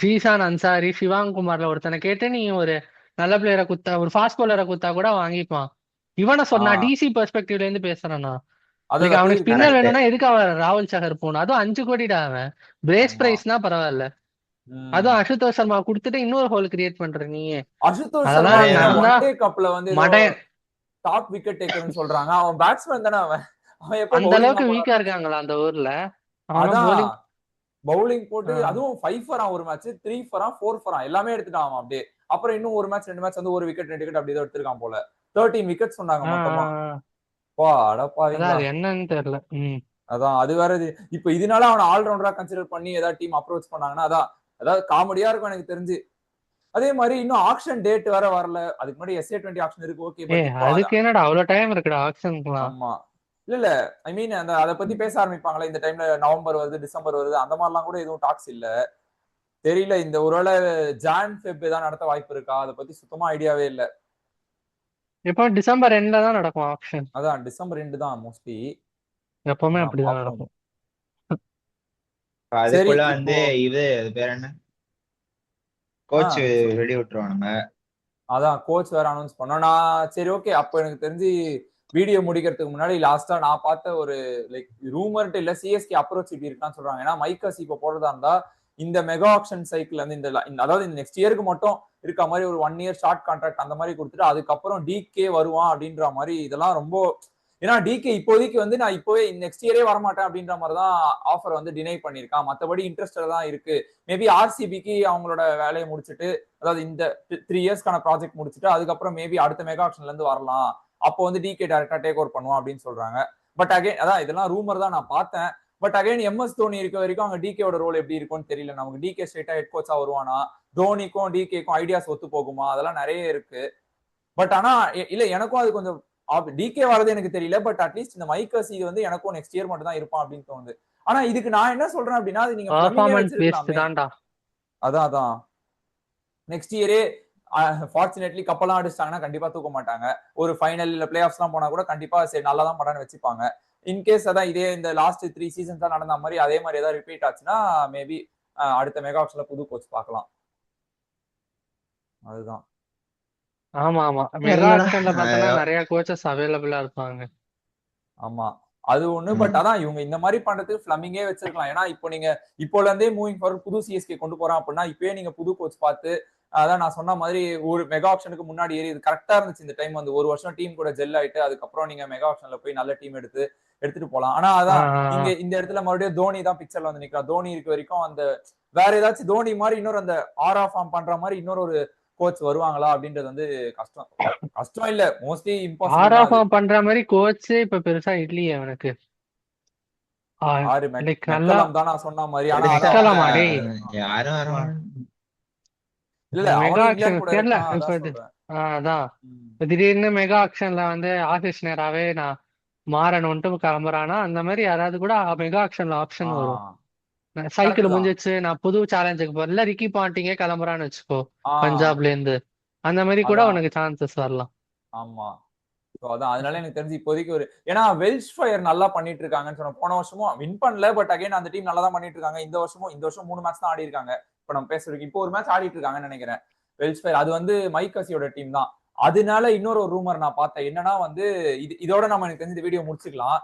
ஜீசான் அன்சாரி, சிவாங் குமார்ல ஒருத்தனை கேட்டு நீ ஒரு நல்ல பிளேயரை குத்தா, ஒரு ஃபாஸ்ட் பவுலரை குத்தா கூட வாங்கிப்பான். இவனை சொன்னா
ஆஹ்
டிசி பெர்ஸ்பெக்டிவ்ல இருந்து பேசுறானா? லைக்
அதான்
அவனுக்கு
புரியுது
ஸ்பின்னர்
புரியுது.
கரெக்ட்.
வேணும்னா எதுக்கு அவன் ராகுல் சஹர் போகணும்? அதுவும் 5 கோடிடா அவன். பிரேஸ்
ஆமா.
பிரைஸ்னா பரவாயில்ல.
ம்.
அதுவும் அசுதோஷ் சர்மா கொடுத்துட்டு இன்னொரு ஹோல் கிரியேட் பண்ற நீ.
அசுதோஷ் சர்மா
அதெல்லாம்
ஏதோ
அதேதான்.
ஒன்
நடந்தா
டே கப்ல வந்து ஏதோ
மடைய
டாப் விக்கெட் டேக்கர்னு சொல்றாங்க. அவன் பேட்ஸ்மேன் தானே அவன். அவன் எப்ப
அந்த
பவுலிங்
அளவுக்கு
தான்
வீக்கா
போனான்னு
இருக்காங்களா அந்த ஊர்ல? அவனும்
அதான்
போலிங்.
பவுலிங் போட்டு அதுவும் 5 ஃபார் ஒரு மேட்ச், 3 ஃபார் 4 ஃபார் எல்லாமே எடுத்துட்டான் அவன் அப்படியே. அப்புறம் இன்னும் ஒரு மேட்ச் 2 மேட்ச் வந்து ஒரு விக்கெட் 2 விக்கெட் அப்படி தான் எடுத்திருக்கான் போல. 13 விக்கெட் சொன்னாங்க மொத்தமா. பா
அதான்
அடப்பாவீங்களா.
அது என்னன்னு தெரியல.
அதான் அது வேற இப்ப இதனால அவனை ஆல்ரவுண்டரா கன்சிடர் பண்ணி ஏதாவது டீம் அப்ரோச் பண்ணாங்கன்னா அதான் அதாவது காமெடியா இருக்கும் எனக்கு தெரிஞ்சு. அதே மாதிரி இன்னும் ஆக்ஷன் டேட் வேற வரல. அதுக்கு முன்னாடி SA20 ஆக்ஷன் இருக்கு, ஓகே. பட் இப்போ
அதுக்கு என்னடா அவ்வளவு டைம் இருக்குடா ஆக்ஷனுக்குலாம்?
ஆமா. இல்ல ஐ மீன் அந்த அதை பத்தி பேச ஆரம்பிப்பாங்களா இந்த டைம்ல, நவம்பர் வருது, டிசம்பர் வருது, அந்த மாதிரிலாம் கூட எதுவும் டாக்ஸ் இல்ல. தெரியல, இந்த ஒருவேளை ஜான் ஃபெப் தான் நடத்த வாய்ப்பு இருக்கா, அதை பத்தி சுத்தமா ஐடியாவே இல்ல.
இப்போ டிசம்பர் எண்ட்ல தான் நடக்கும் ஆக்ஷன்.
அதான் டிசம்பர் 2 தான் மோஸ்ட்லி.
எப்பவுமே
அதான்
அப்படிதான்
பாப்போம்.
நடக்கும்.
சரி
அதுக்குள்ள வந்து
இப்போ
அது பேர் என்ன, கோச் வெளிய விட்டுருவானுங்க.
அதான் கோச் வேற அனௌன்ஸ் பண்ணோம். நான் சரி ஓகே, அப்ப எனக்கு தெரிஞ்சு வீடியோ முடிக்கிறதுக்கு முன்னாடி லாஸ்டா நான் பார்த்த ஒரு லைக் ரூமர்ட்டு இல்ல, சிஎஸ்கே அப்ரோச் இப்படி இருக்கான்னு சொல்றாங்க. ஏன்னா மைக்கஸ் இப்ப போடுறதா இருந்தா இந்த மெகா ஆக்ஷன் சைக்கிள் வந்து அதாவது இந்த நெக்ஸ்ட் இயருக்கு மட்டும் இருக்க மாதிரி ஒரு 1 இயர் ஷார்ட் கான்ட்ராக்ட் அந்த மாதிரி கொடுத்துட்டு அதுக்கப்புறம் டிகே வருவான் அப்படின்ற மாதிரி. இதெல்லாம் ரொம்ப, ஏன்னா டிகே இப்போதைக்கு வந்து நான் இப்போவே நெக்ஸ்ட் இயரே வரமாட்டேன் அப்படின்ற மாதிரி தான் ஆஃபர் வந்து டினை பண்ணியிருக்கான். மற்றபடி இன்ட்ரெஸ்டட் தான் இருக்கு. மேபி ஆர்சிபிக்கு அவங்களோட வேலையை முடிச்சுட்டு, அதாவது இந்த 3 இயர்ஸ்க்கான ப்ராஜெக்ட் முடிச்சுட்டு அதுக்கப்புறம் மேபி அடுத்த மெகா ஆக்ஷன்ல இருந்து வரலாம். அப்போ வந்து டிகே டைரக்டா டேக் ஓவர் பண்ணுவான் அப்படின்னு சொல்றாங்க. பட் அகைன் அதான் இதெல்லாம் ரூமர் தான் நான் பார்த்தேன். பட் அகைன் எம்எஸ் தோனி இருக்க வரைக்கும் அங்க டிகேவோட ரோல் எப்படி இருக்கும்னு தெரியல நமக்கு. டிகே ஸ்ட்ரெயிட்டா ஹெட் கோச்சா வருவானா, தோனிக்கும் டிகேக்கும் ஐடியாஸ் ஒத்து போகுமா, அதெல்லாம் நிறைய இருக்கு. பட் ஆனா இல்ல எனக்கும் அது கொஞ்சம் டிகே வரது எனக்கு தெரியல. பட் அட்லீஸ்ட் இந்த மைக்கஸ் இது வந்து எனக்கும் நெக்ஸ்ட் இயர் மட்டும் தான் இருப்பான் அப்படின்னு தோணுது. ஆனா இதுக்கு நான் என்ன சொல்றேன் அப்படின்னா, அது நீங்க
பெர்ஃபார்மன்ஸ் பேஸ்ட் தான்டா.
அதான் நெக்ஸ்ட் இயரே ஃபார்ச்சுனேட்லி கப்பெல்லாம் அடிச்சிட்டாங்கன்னா கண்டிப்பா தூக்க மாட்டாங்க. ஒரு ஃபைனல் இல்ல பிளே ஆஃப்ஸ் எல்லாம் போனா கூட கண்டிப்பா சரி நல்லா தான் படான்னு வச்சுப்பாங்க. இன்கேஸ் அதான் இதே இந்த லாஸ்ட் 3 சீசன்ஸ் தான் நடந்த மாதிரி அதே மாதிரி ஏதாவது ரிப்பீட் ஆச்சுன்னா மேபி அடுத்த மெகா ஆப்ஷன்ல புது கோச் பார்க்கலாம். அதுதான்.
ஆமா மெகா ஆக்ஷன்ல பார்த்தோம்னா நிறைய கோச்சஸ் அவைலபிளா இருப்பாங்க.
ஆமா அது ஒண்ணு. பட் அதான் இவங்க இந்த மாதிரி பண்றதுக்கு ஃபிளமிங்கே வச்சிருக்கலாம். ஏன்னா இப்போ நீங்க இப்போல இருந்தே மூவிங் ஃபார்வர்ட் புது சிஎஸ்கே கொண்டு போறான் அப்படின்னா இப்பயே நீங்க புது கோச் பார்த்து, அதான் நான் சொன்ன மாதிரி ஒரு மெகா ஆப்ஷனுக்கு முன்னாடி ஏறி இது கரெக்டா இருந்துச்சு. இந்த டைம் வந்து ஒரு வருஷம் டீம் கூட ஜெல் ஆயிட்டு அதுக்கப்புறம் நீங்க மெகா ஆப்ஷன்ல போய் நல்ல டீம் எடுத்து எடுத்துட்டு போலாம். ஆனா அதான் இங்க இந்த இடத்துல மறுபடியும் தோனி தான் பிக்சர்ல வந்து நிக்கிறா. தோனி இருக்க வரைக்கும் அந்த வேற ஏதாச்சும் தோனி மாதிரி இன்னொரு அந்த ஆரா ஃபார்ம் பண்ற மாதிரி இன்னொரு ஒரு கோச் வருவாங்களா அப்படின்றது வந்து கஷ்டம். கஷ்டம் இல்ல, மோஸ்ட்லி இம்பாசிபிள் தான் அது.
ஆராஃபார்ம் பண்ற மாதிரி கோச் இப்ப பெருசா இல்லையே அவனுக்கு.
ஆறு
லைக் நல்லா
மெக்கலம் தான் நான் சொன்ன மாதிரி. ஆனா
மெக்கலமா டேய்
யாரும் வர
இல்ல
மெகா
அவனும்
ஆக்ஷன்
இங்கிலாந்து கூட
தெரியல
இருக்கான்,
இப்ப
அதான்
இது.
சொல்றேன்.
அதான் இப்ப திடீர்னு மெகா ஆக்ஷன்ல வந்து ஆசிஸ் நேராவே நான் மாறணும்ட்டு கிளம்புறானா, அந்த மாதிரி யாராவது கூட மெகா ஆக்ஷன்ல ஆப்ஷன் வரும்.
கரெக்ட்
சைக்கிள்
தான்.
முடிஞ்சிச்சு நான் புது சேலஞ்சுக்கு போறேன், இல்ல ரிக்கி பாண்டிங்கே கிளம்புறான்னு வச்சுக்கோ
ஆ,
பஞ்சாப்ல இருந்து, அந்த மாதிரி கூட
அதான்.
உனக்கு சான்சஸ் வரலாம்.
ஆமா. So அதான் அதனால எனக்கு தெரிஞ்சு இப்போதைக்கு ஒரு ஏன்னா வெல்ஷ் ஃபயர் நல்லா பண்ணிட்டு இருக்காங்கன்னு சொன்ன. போன வருஷமும் வின் பண்ணல, பட் அகைன் அந்த டீம் நல்லா தான் பண்ணிட்டு இருக்காங்க. இந்த வருஷம் 3 மேட்ச் தான் ஆடி இருக்காங்க. இப்ப நம்ம பேசுறதுக்கு இப்போ ஒரு மேட்ச் ஆடிட்டு இருக்காங்கன்னு நினைக்கிறேன் வெல்ஷ் ஃபயர். அது வந்து மைக் அசியோட டீம் தான். அதனால இன்னொரு ஒரு ரூமர் நான் பார்த்தேன். என்னன்னா வந்து இதோட நம்ம எனக்கு தெரிஞ்ச இந்த வீடியோ முடிச்சுக்கலாம்.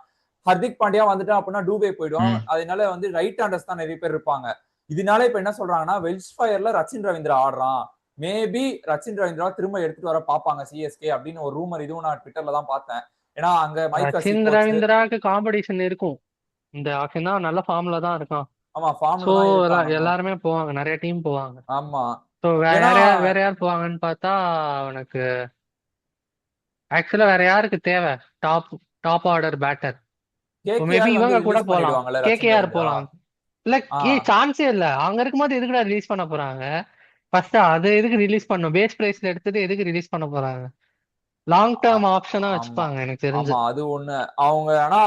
ஹர்திக் பாண்டியா வந்துட்டு அப்படின்னா டூபே போயிடும். அதனால வந்து ரைட் ஹேண்டர்ஸ் தான் நிறைய பேர் இருப்பாங்க. இதனால இப்ப என்ன சொல்றாங்கன்னா வெல்ஷ் ஃபயர்ல ரச்சின் ரவீந்திரா ஆடுறான், மேபி ரச்சின் ரவீந்திரா திரும்ப எடுத்துட்டு வர பாப்பாங்க சிஎஸ்கே அப்படின்னு ஒரு ரூமர். இதுவும் நான் ட்விட்டர்ல தான் பார்த்தேன். ஏன்னா அங்க மைக் அசி
ரச்சின்
கோச்.
ரவீந்திராக்கு காம்படிஷன் இருக்கும். இந்த ஆக்ஷன் தான் நல்ல ஃபார்ம்ல தான் இருக்கான்.
ஆமா,
சோ
ஃபார்ம்ல தான் இருக்கான்.
எல்லாருமே போவாங்க, நிறைய டீம் போவாங்க.
ஆமா,
சோ
ஏன்னா
வேற யார் போவாங்கன்னு பார்த்தா உனக்கு ஆக்சுவலா வேற யாருக்கு தேவை top order batter? Maybe
KKR வந்து
இவங்க கூட
ரிலீஸ்
போலாம்,
பண்ணிடுவாங்கல்ல ரச்சின்
கேகேஆர்
ரவீந்திரா.
போலாம். இல்ல சான்ஸே இல்ல, அங்க இருக்கும்போது எதுக்குடா ரிலீஸ் பண்ண போறாங்க? ஃபர்ஸ்ட் அது எதுக்கு ரிலீஸ் பண்ணும்? பேஸ் பிரைஸ்ல எடுத்துட்டு எதுக்கு ரிலீஸ் பண்ண போறாங்க? லாங் டேர்ம் ஆப்ஷனா
ஆமா
வச்சுப்பாங்க எனக்கு தெரிஞ்சு.
ஆமா, அது ஒண்ணு. அவங்க ஆனா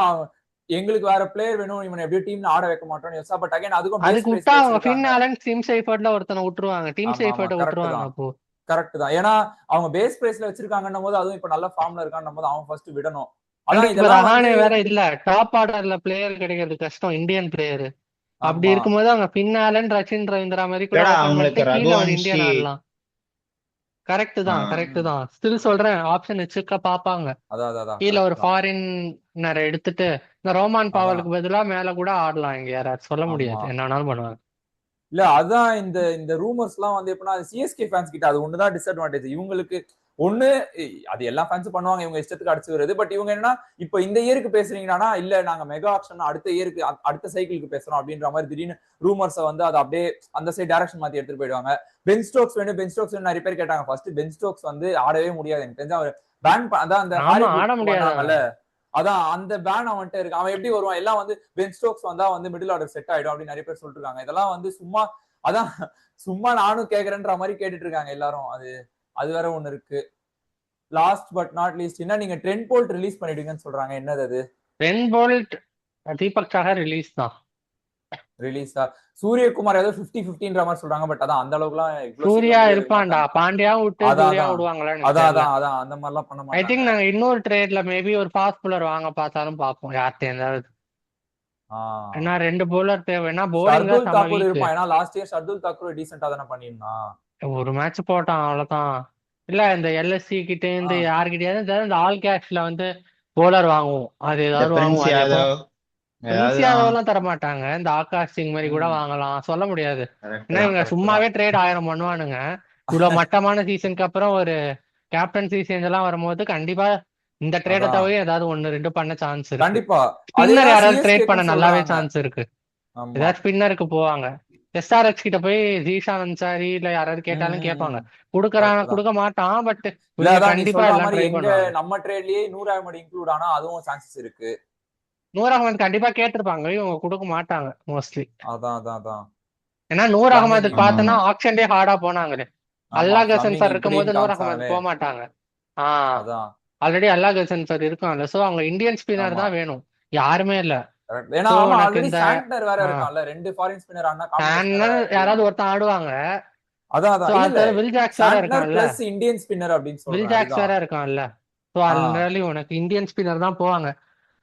எங்களுக்கு வேற பிளேயர் வேணும், இவனை எப்படியும் டீம்ல ஆட வைக்க மாட்டோம்னு யோசிச்சா, பட் அகைன் அதுக்கும் பேஸ்
அதுக்கு விட்டா
பிரைஸ்ல
அவங்க ஃபின்
வச்சிருக்காங்க.
ஆலன் டீம் சைஃபர்ட்ல ஒருத்தனை விட்டுருவாங்க, டீம்
ஆமா ஆமா,
சைஃபர்ட்டை
கரெக்ட்
விட்டுருவாங்க.
தான்.
அப்போ
கரெக்ட் தான். ஏன்னா அவங்க பேஸ் பிரைஸ்ல வச்சிருக்காங்கன்னும் போது, அதுவும் இப்ப நல்ல ஃபார்ம்ல இருக்கான்னும் போது அவன் ஃபர்ஸ்ட் விடணும். அதான்
இப்ப
இதெல்லாம் வந்து
ரஹானே வேற இல்ல, டாப் ஆர்டர்ல பிளேயர் கிடைக்கிறது கஷ்டம், இந்தியன் பிளேயர். அப்படி
ஆமா
இருக்கும்போது அவங்க ஃபின் ஆலன் ரச்சின் ரவீந்திரா மாதிரி கூட
இல்லடா
ஓபன்
அவங்களுக்கு
பண்ணிட்டு கீழே ஒரு
ரகுவன்ஷி
இந்தியன் ஆடலாம். கரெக்ட் தான் கரெக்ட் தான், ஸ்டில் சொல்றேன் ஆப்ஷன் வச்சுக்க பாப்பாங்க.
அதான்
கீழே ஒரு
கரெக்ட் தான்.
ஃபாரினரை எடுத்துட்டு இந்த ரோமான் பாவலுக்கு பதிலா மேல கூட ஆடலாம். இங்க யாராவது சொல்ல
ஆமா,
முடியாது, என்ன வேணாலும் பண்ணுவாங்க.
இல்ல அதான் இந்த ரூமர்ஸ் எல்லாம் வந்து எப்படின்னா சிஎஸ்கே ஃபேன்ஸ் கிட்ட அது ஒண்ணுதான் டிஸ்அட்வான்டேஜ். இவங்களுக்கு ஒண்ணு அது எல்லா ஃபேன்ஸும் பண்ணுவாங்க, இவங்க இஷ்டத்துக்கு அடிச்சு வருது. பட் இவங்க என்னன்னா இப்ப இந்த இயருக்கு பேசுறீங்கன்னா, இல்ல நாங்க மெகா ஆக்ஷன் அடுத்த இயருக்கு அடுத்த சைக்கிளுக்கு பேசுறோம் அப்படின்ற மாதிரி திடீர்னு ரூமர்ஸை வந்து அதை அப்படியே அந்த சைடு டைரக்ஷன் மாத்தி எடுத்துட்டு போயிடுவாங்க. பென் ஸ்டோக்ஸ் வேணும் நிறைய பேர் கேட்டாங்க. ஃபர்ஸ்ட் பென் ஸ்டோக்ஸ் வந்து ஆடவே முடியாது எனக்கு தெரிஞ்சு. அவர் பேன் அதான் அந்த
ஆட முடியாது,
அதான் அந்த பேன் அவன்கிட்ட இருக்கு. அவன் எப்படி வருவான்? எல்லாம் வந்து பென் ஸ்டோக்ஸ் வந்தா வந்து மிடில் ஆர்டர் செட் ஆயிடும் அப்படின்னு நிறைய பேர் சொல்லிட்டு இருக்காங்க. இதெல்லாம் வந்து சும்மா அதான் சும்மா நானும் கேக்குறேன்ற மாதிரி கேட்டுட்டு இருக்காங்க எல்லாரும். அது வேற ஒண்ணு இருக்கு. லாஸ்ட் பட் நாட் லீஸ்ட் என்ன, நீங்க ட்ரெண்ட் போல்ட் ரிலீஸ் பண்ணிடுங்கன்னு சொல்றாங்க. என்னது அது?
Trent Boult Deepak Sagar release தான்.
ரிலீஸா? சூரியகுமார் ஏதோ 50-50ன்ற மாதிரி சொல்றாங்க. பட் அதான் அந்த அளவுக்குலாம்
சூர்யா இருப்பான்டா, பாண்டியாவும் விட்டு சூர்யா
அதான்
விடுவாங்களான்னு
அதான் அந்த மாதிரிலாம் பண்ண
ஐ
மாட்டாங்க.
திங்க் நாங்க இன்னொரு ட்ரேட்ல மேபி ஒரு ஃபாஸ்ட் பவுலர் வாங்க பார்த்தாலும் பார்ப்போம் யார்கிட்ட இருந்தாலும். ஏன்னா 2 பவுலர் தேவைன்னா போலிங் தான்
ஷர்துல்
செம
தாக்கூர்
வீக்.
இருப்பான். ஏன்னா லாஸ்ட் இயர் ஷர்துல் தாக்கூர் டீசென்ட்டா தானே பண்ணிருந்தான்.
ஒரு மேட்ச் போட்டான் அவ்வளவுதான். இல்ல இந்த எல்எஸ்சி கிட்ட இருந்து யார்கிட்டயாவது இந்த ஆல் கேஷ்ல வந்து போலர் வாங்குவோம், அது ஏதாவது
பிரின்ஸ்
வாங்குவோம்.
யாதவ்
ஈஸியாவெல்லாம் தர மாட்டாங்க, இந்த ஆகாஷ் சிங் மாதிரி கூட வாங்கலாம், சொல்ல முடியாது. ஏன்னா இவங்க சும்மாவே ட்ரேட் 1000 பண்ணுவானுங்க. இவ்வளவு மட்டமான சீசனுக்கு அப்புறம் ஒரு கேப்டன்சி சேஞ்ச் எல்லாம் வரும்போது கண்டிப்பா இந்த ட்ரேட தவிர ஏதாவது 1-2 பண்ண சான்ஸ் இருக்கு.
கண்டிப்பா
ஸ்பின்னர்
அதேதான்
யாராவது ட்ரேட்
சிஎஸ்கே
பண்ண நல்லாவே
சொல்றாங்க.
சான்ஸ் இருக்கு.
ஆமா
ஏதாவது ஸ்பின்னருக்கு போவாங்க. எஸ்ஆர்எச் கிட்ட போய் ஜீஷான் அன்சாரி இல்ல யாராவது கேட்டாலும் கேட்பாங்க. கொடுக்க மாட்டான், பட்
இல்ல அதான் நீ
கண்டிப்பா
சொல்ற
எல்லாம்
மாதிரி
ட்ரை
எங்க
பண்ணுவாங்க.
நம்ம ட்ரேட்லயே 100 அகமது இன்க்ளூட் ஆனா அதுவும் சான்சஸ் இருக்கு.
100 அகமது கண்டிப்பா கேட்டிருப்பாங்க, இவங்க கொடுக்க மாட்டாங்க மோஸ்ட்லி.
அதான்
ஏன்னா 100 அகமதுக்கு
Fleming.
பார்த்தோன்னா ஆக்ஷன்டே ஹார்டா போனாங்களே. அல்லா கசன்
Fleming,
சார் இருக்கும் போது
Green
100
Thompson.
அகமது போக மாட்டாங்க.
அதான்
ஆல்ரெடி அல்லா கசன் சார் இருக்காங்கல்ல, சோ அவங்க இந்தியன் ஸ்பின்னர் தான் வேணும், யாருமே இல்ல.
ஏன்னா
So,
அவன்
உனக்கு
ஆல்ரெடி
இந்த
சாண்டர் வேற இருக்கான்ல, 2 ஃபாரின் ஸ்பின்னர் ஆனா
சாண்டர் யாராவது ஒருத்தன் ஆடுவாங்க.
அதான்
So,
இல்ல
அது வில் ஜாக்ஸ் வேற
சாண்டர்
இருக்கான்ல,
பிளஸ் இந்தியன் ஸ்பின்னர் அப்படின்னு
வில்
சொல்றேன்.
ஜாக்ஸ் வேற இருக்கான்ல. சோ அதனால உனக்கு இந்தியன் ஸ்பின்னர் தான் போவாங்க.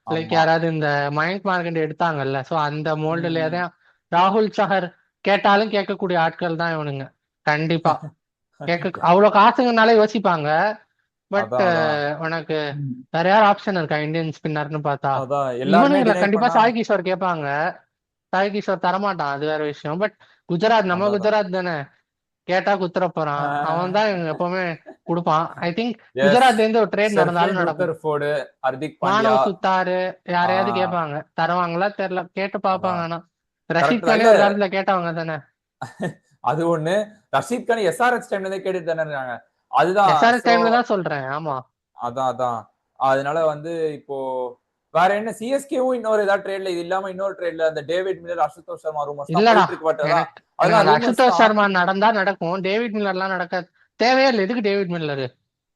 லைக்
ஆமா.
யாராவது இந்த மயங்க் மார்க்கெட் எடுத்தாங்கல்ல, சோ அந்த மோல்டுலயே தான் ராகுல் சஹர் கேட்டாலும் கேட்கக்கூடிய ஆட்கள் தான் இவனுங்க. கண்டிப்பா அவ்வளவு காசுங்கனால யோசிப்பாங்க. பட் உனக்கு வேற யார் ஆப்ஷன் இருக்கா இந்தியன் ஸ்பின்னர்னு பார்த்தா? இவனுங்களை கண்டிப்பா சாய் கிஷோர் கேட்பாங்க. சாய் கிஷோர் தரமாட்டான், அது வேற விஷயம். பட் குஜராத் நம்ம குஜராத் தானே, கேட்டா குத்துற போறான். அவன் தான் எப்பவுமே கொடுப்பான். I think
Yes.
குஜராத்ல இருந்து ஒரு ட்ரேட் நடந்தாலும்
ஷெர்ஃபின்
நடக்கும்.
ருத்தர்ஃபோர்டு, ஹர்திக் பாண்டியா.
மானவ் சுத்தாரு யாரையாவது
ஆ,
கேட்பாங்க. தருவாங்களா தெரியல, கேட்டு பாப்பாங்க.
அதான்
ஆனா
கரெக்ட்
ரஷீத்
தான்.
கானே
இல்ல
ஒரு காலத்துல கேட்டவங்க தானே.
அது ஒண்ணு. ரஷீத் கான் எஸ்ஆர்எச் டைம்ல இருந்தே கேட்டுட்டு தானே இருக்காங்க. அதுதான்
எஸ்ஆர்எஸ்
சோ
டைம்ல தான் சொல்றேன். ஆமா,
அதான் அதனால வந்து இப்போ வேற என்ன சிஎஸ்கேவும் இன்னொரு ஏதாவது ட்ரேட்ல இது இல்லாம இன்னொரு ட்ரேட்ல அந்த David Miller, Ashutosh Sharma rumours தான்
இல்லடா.
போயிட்டு இருக்கு. பட்
எனக்கு
அதான்
எனக்கு
ரூமர்ஸ்
அசுதோஷ்
தான்.
சர்மா நடந்தா நடக்கும். டேவிட் மில்லர்லாம் நடக்க தேவையே இல்லை. எதுக்கு டேவிட் மில்லர்?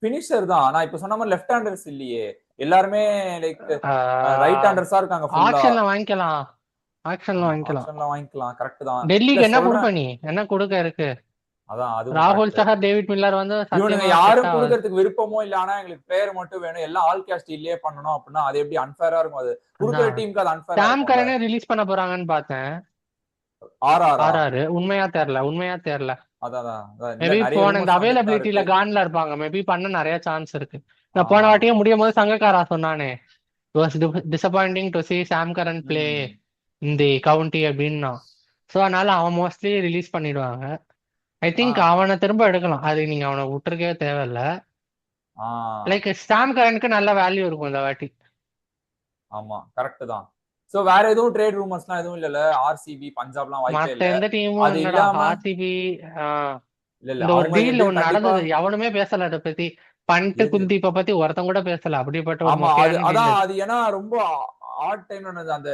பினிஷர் தான். நான் இப்ப சொன்ன மாதிரி லெஃப்ட் ஹேண்டர்ஸ் இல்லையே, எல்லாருமே லைக் ரைட் ஹேண்டர்ஸா இருக்காங்க ஃபுல்லா.
ஆக்ஷன்ல வாங்கிக்கலாம். ஆக்ஷன்ல வாங்கிக்கலாம்.
ஆப்ஷன்ல வாங்கிக்கலாம். கரெக்ட் தான். இல்ல
டெல்லிக்கு என்ன கொடுப்ப
சொல்றேன்.
நீ? என்ன கொடுக்க இருக்கு?
அதான் அதுவும்
ராகுல்
கரெக்ட்.
சஹர், டேவிட் மில்லர் வந்து
இவனுங்க
சத்தியமா
யாரும்
செட் ஆகாது.
கொடுக்கறதுக்கு விருப்பமோ இல்ல, ஆனா எங்களுக்கு பிளேயர் மட்டும் வேணும், எல்லாம் ஆல் கேஸ்ட் இல்லையே பண்ணணும் அப்படின்னா அது எப்படி அன்ஃபேரா இருக்கும்? அது கொடுக்குற
அதான்.
டீமுக்கு அது அன்ஃபேரா
சாம்
இருக்கும்ல.
கரனே ரிலீஸ் பண்ண போறாங்கன்னு பார்த்தேன்.
ஆர்ஆரா?
ஆர்ஆர் உண்மையா தெரியல.
அதான் இல்ல,
மேபி
நிறைய
போன இந்த
ரூமர்ஸ் வந்துட்டு தான்
அவைலபிலிட்டில
இருக்கு.
கான்ல இருப்பாங்க. மேபி பண்ண நிறைய சான்ஸ் இருக்கு.
ஆ,
நான் போன வாட்டியே முடியும் போது சங்கக்காரா சொன்னானே, was disappointing to see Sam Curran play
hmm,
in the county அப்படின்னா. ஸோ அதனால அவன் மோஸ்ட்லி ரிலீஸ் பண்ணிடுவாங்க. ஐ
ஆ,
திங்க் அவனை திரும்ப எடுக்கலாம். அது நீங்க அவனை விட்டுருக்கவே தேவையில்ல.
ஆ,
லைக் சாம் கரனுக்கு நல்ல வேல்யூ இருக்கும் இந்த வாட்டி.
ஆமா கரெக்ட் தான். சோ வேற எதுவும் ட்ரேட் ரூமர்ஸ்லாம் எதுவும் இல்லல? ஆர்சிபி, பஞ்சாப்லாம் வாய்ப்பே
மத்த
இல்ல.
எந்த டீமும்
அது
என்னடா
இல்லாம
ஆர்சிபி.
இல்ல
இந்த ஒரு
அவங்க
டீல்
எப்படியும்
ஒண்ணு
கண்டிப்பா
நடந்தது, எவனுமே பேசல அதை பத்தி. பண்ட்டு
எது.
குல்தீப்பை பத்தி ஒருத்தன் கூட பேசல. அப்படிப்பட்ட ஒரு
ஆமா அது
மொக்கையான
அதான்
டீல்.
அது ஏன்னா ரொம்ப ஆட் டைம் நடந்தது. அந்த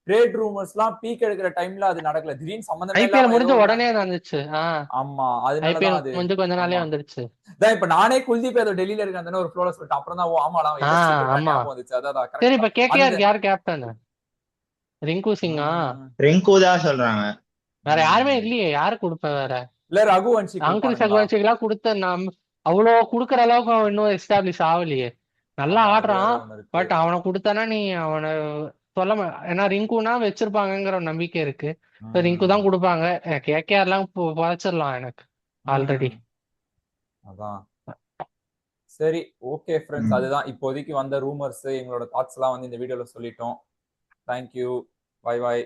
ட்ரேட் ரூமர்ஸ்லாம் பீக் எடுக்கிற டைம்ல அது நடக்கல. திடீர்னு சம்பந்தமே
ஐபிஎல்
இல்லாம ஏதோ
முடிஞ்ச
ஒண்ணு.
உடனே வந்துச்சு.
ஆமா அதனாலதான்
ஐபிஎல்
அது.
முடிஞ்சு கொஞ்ச நாளே
ஆமா
வந்துருச்சு.
இதான் இப்ப நானே குல்தீப் ஏதோ டெல்லியில இருக்கான்னு ஒரு ஃப்ளோல சொல்லிட்டேன். அப்புறம் தான் ஓ ஆமாடா அவன் எதிர்த்து போயிட்டான்
ஆமா.
ஞாபகம் வந்துச்சு. அதான்
சரி,
கரெக்ட்
இப்ப
தான். அந்த
கேகேஆருக்கு யார் கேப்டன்? ரிங்கு சிங்கா?
ரிங்கு தான் சொல்றாங்க.
வேற யாருமே இல்லையே. யாரு கொடுப்ப வேற?
இல்ல ரகுவன்ஷி
அங்கிள்
கொடுப்பானுங்களா?
சகுவன்சிக்கெல்லாம் கொடுத்த அவ்வளவு குடுக்கற அளவுக்கு அவன் இன்னும் எஸ்டாப்ளிஷ் ஆகலையே. நல்லா
ஆமா அது வேற
ஆடுறான்.
ஒண்ணு இருக்கு.
பட் அவனை கொடுத்தானா நீ அவனை ஏன்னா ரிங்குனா வச்சிருப்பாங்கங்கிற ஒரு நம்பிக்கை இருக்கு. ரிங்கு தான் கொடுப்பாங்க. கேகேஆர் எல்லாம் புதைச்சிடலாம் எனக்கு ஆல்ரெடி.
அதான் சரி ஓகே ஃப்ரெண்ட்ஸ்,
ம்.
அதுதான் இப்போதைக்கு வந்த ரூமர்ஸ். எங்களோட தாட்ஸ் எல்லாம் வந்து இந்த வீடியோல சொல்லிட்டோம். Thank you, bye bye.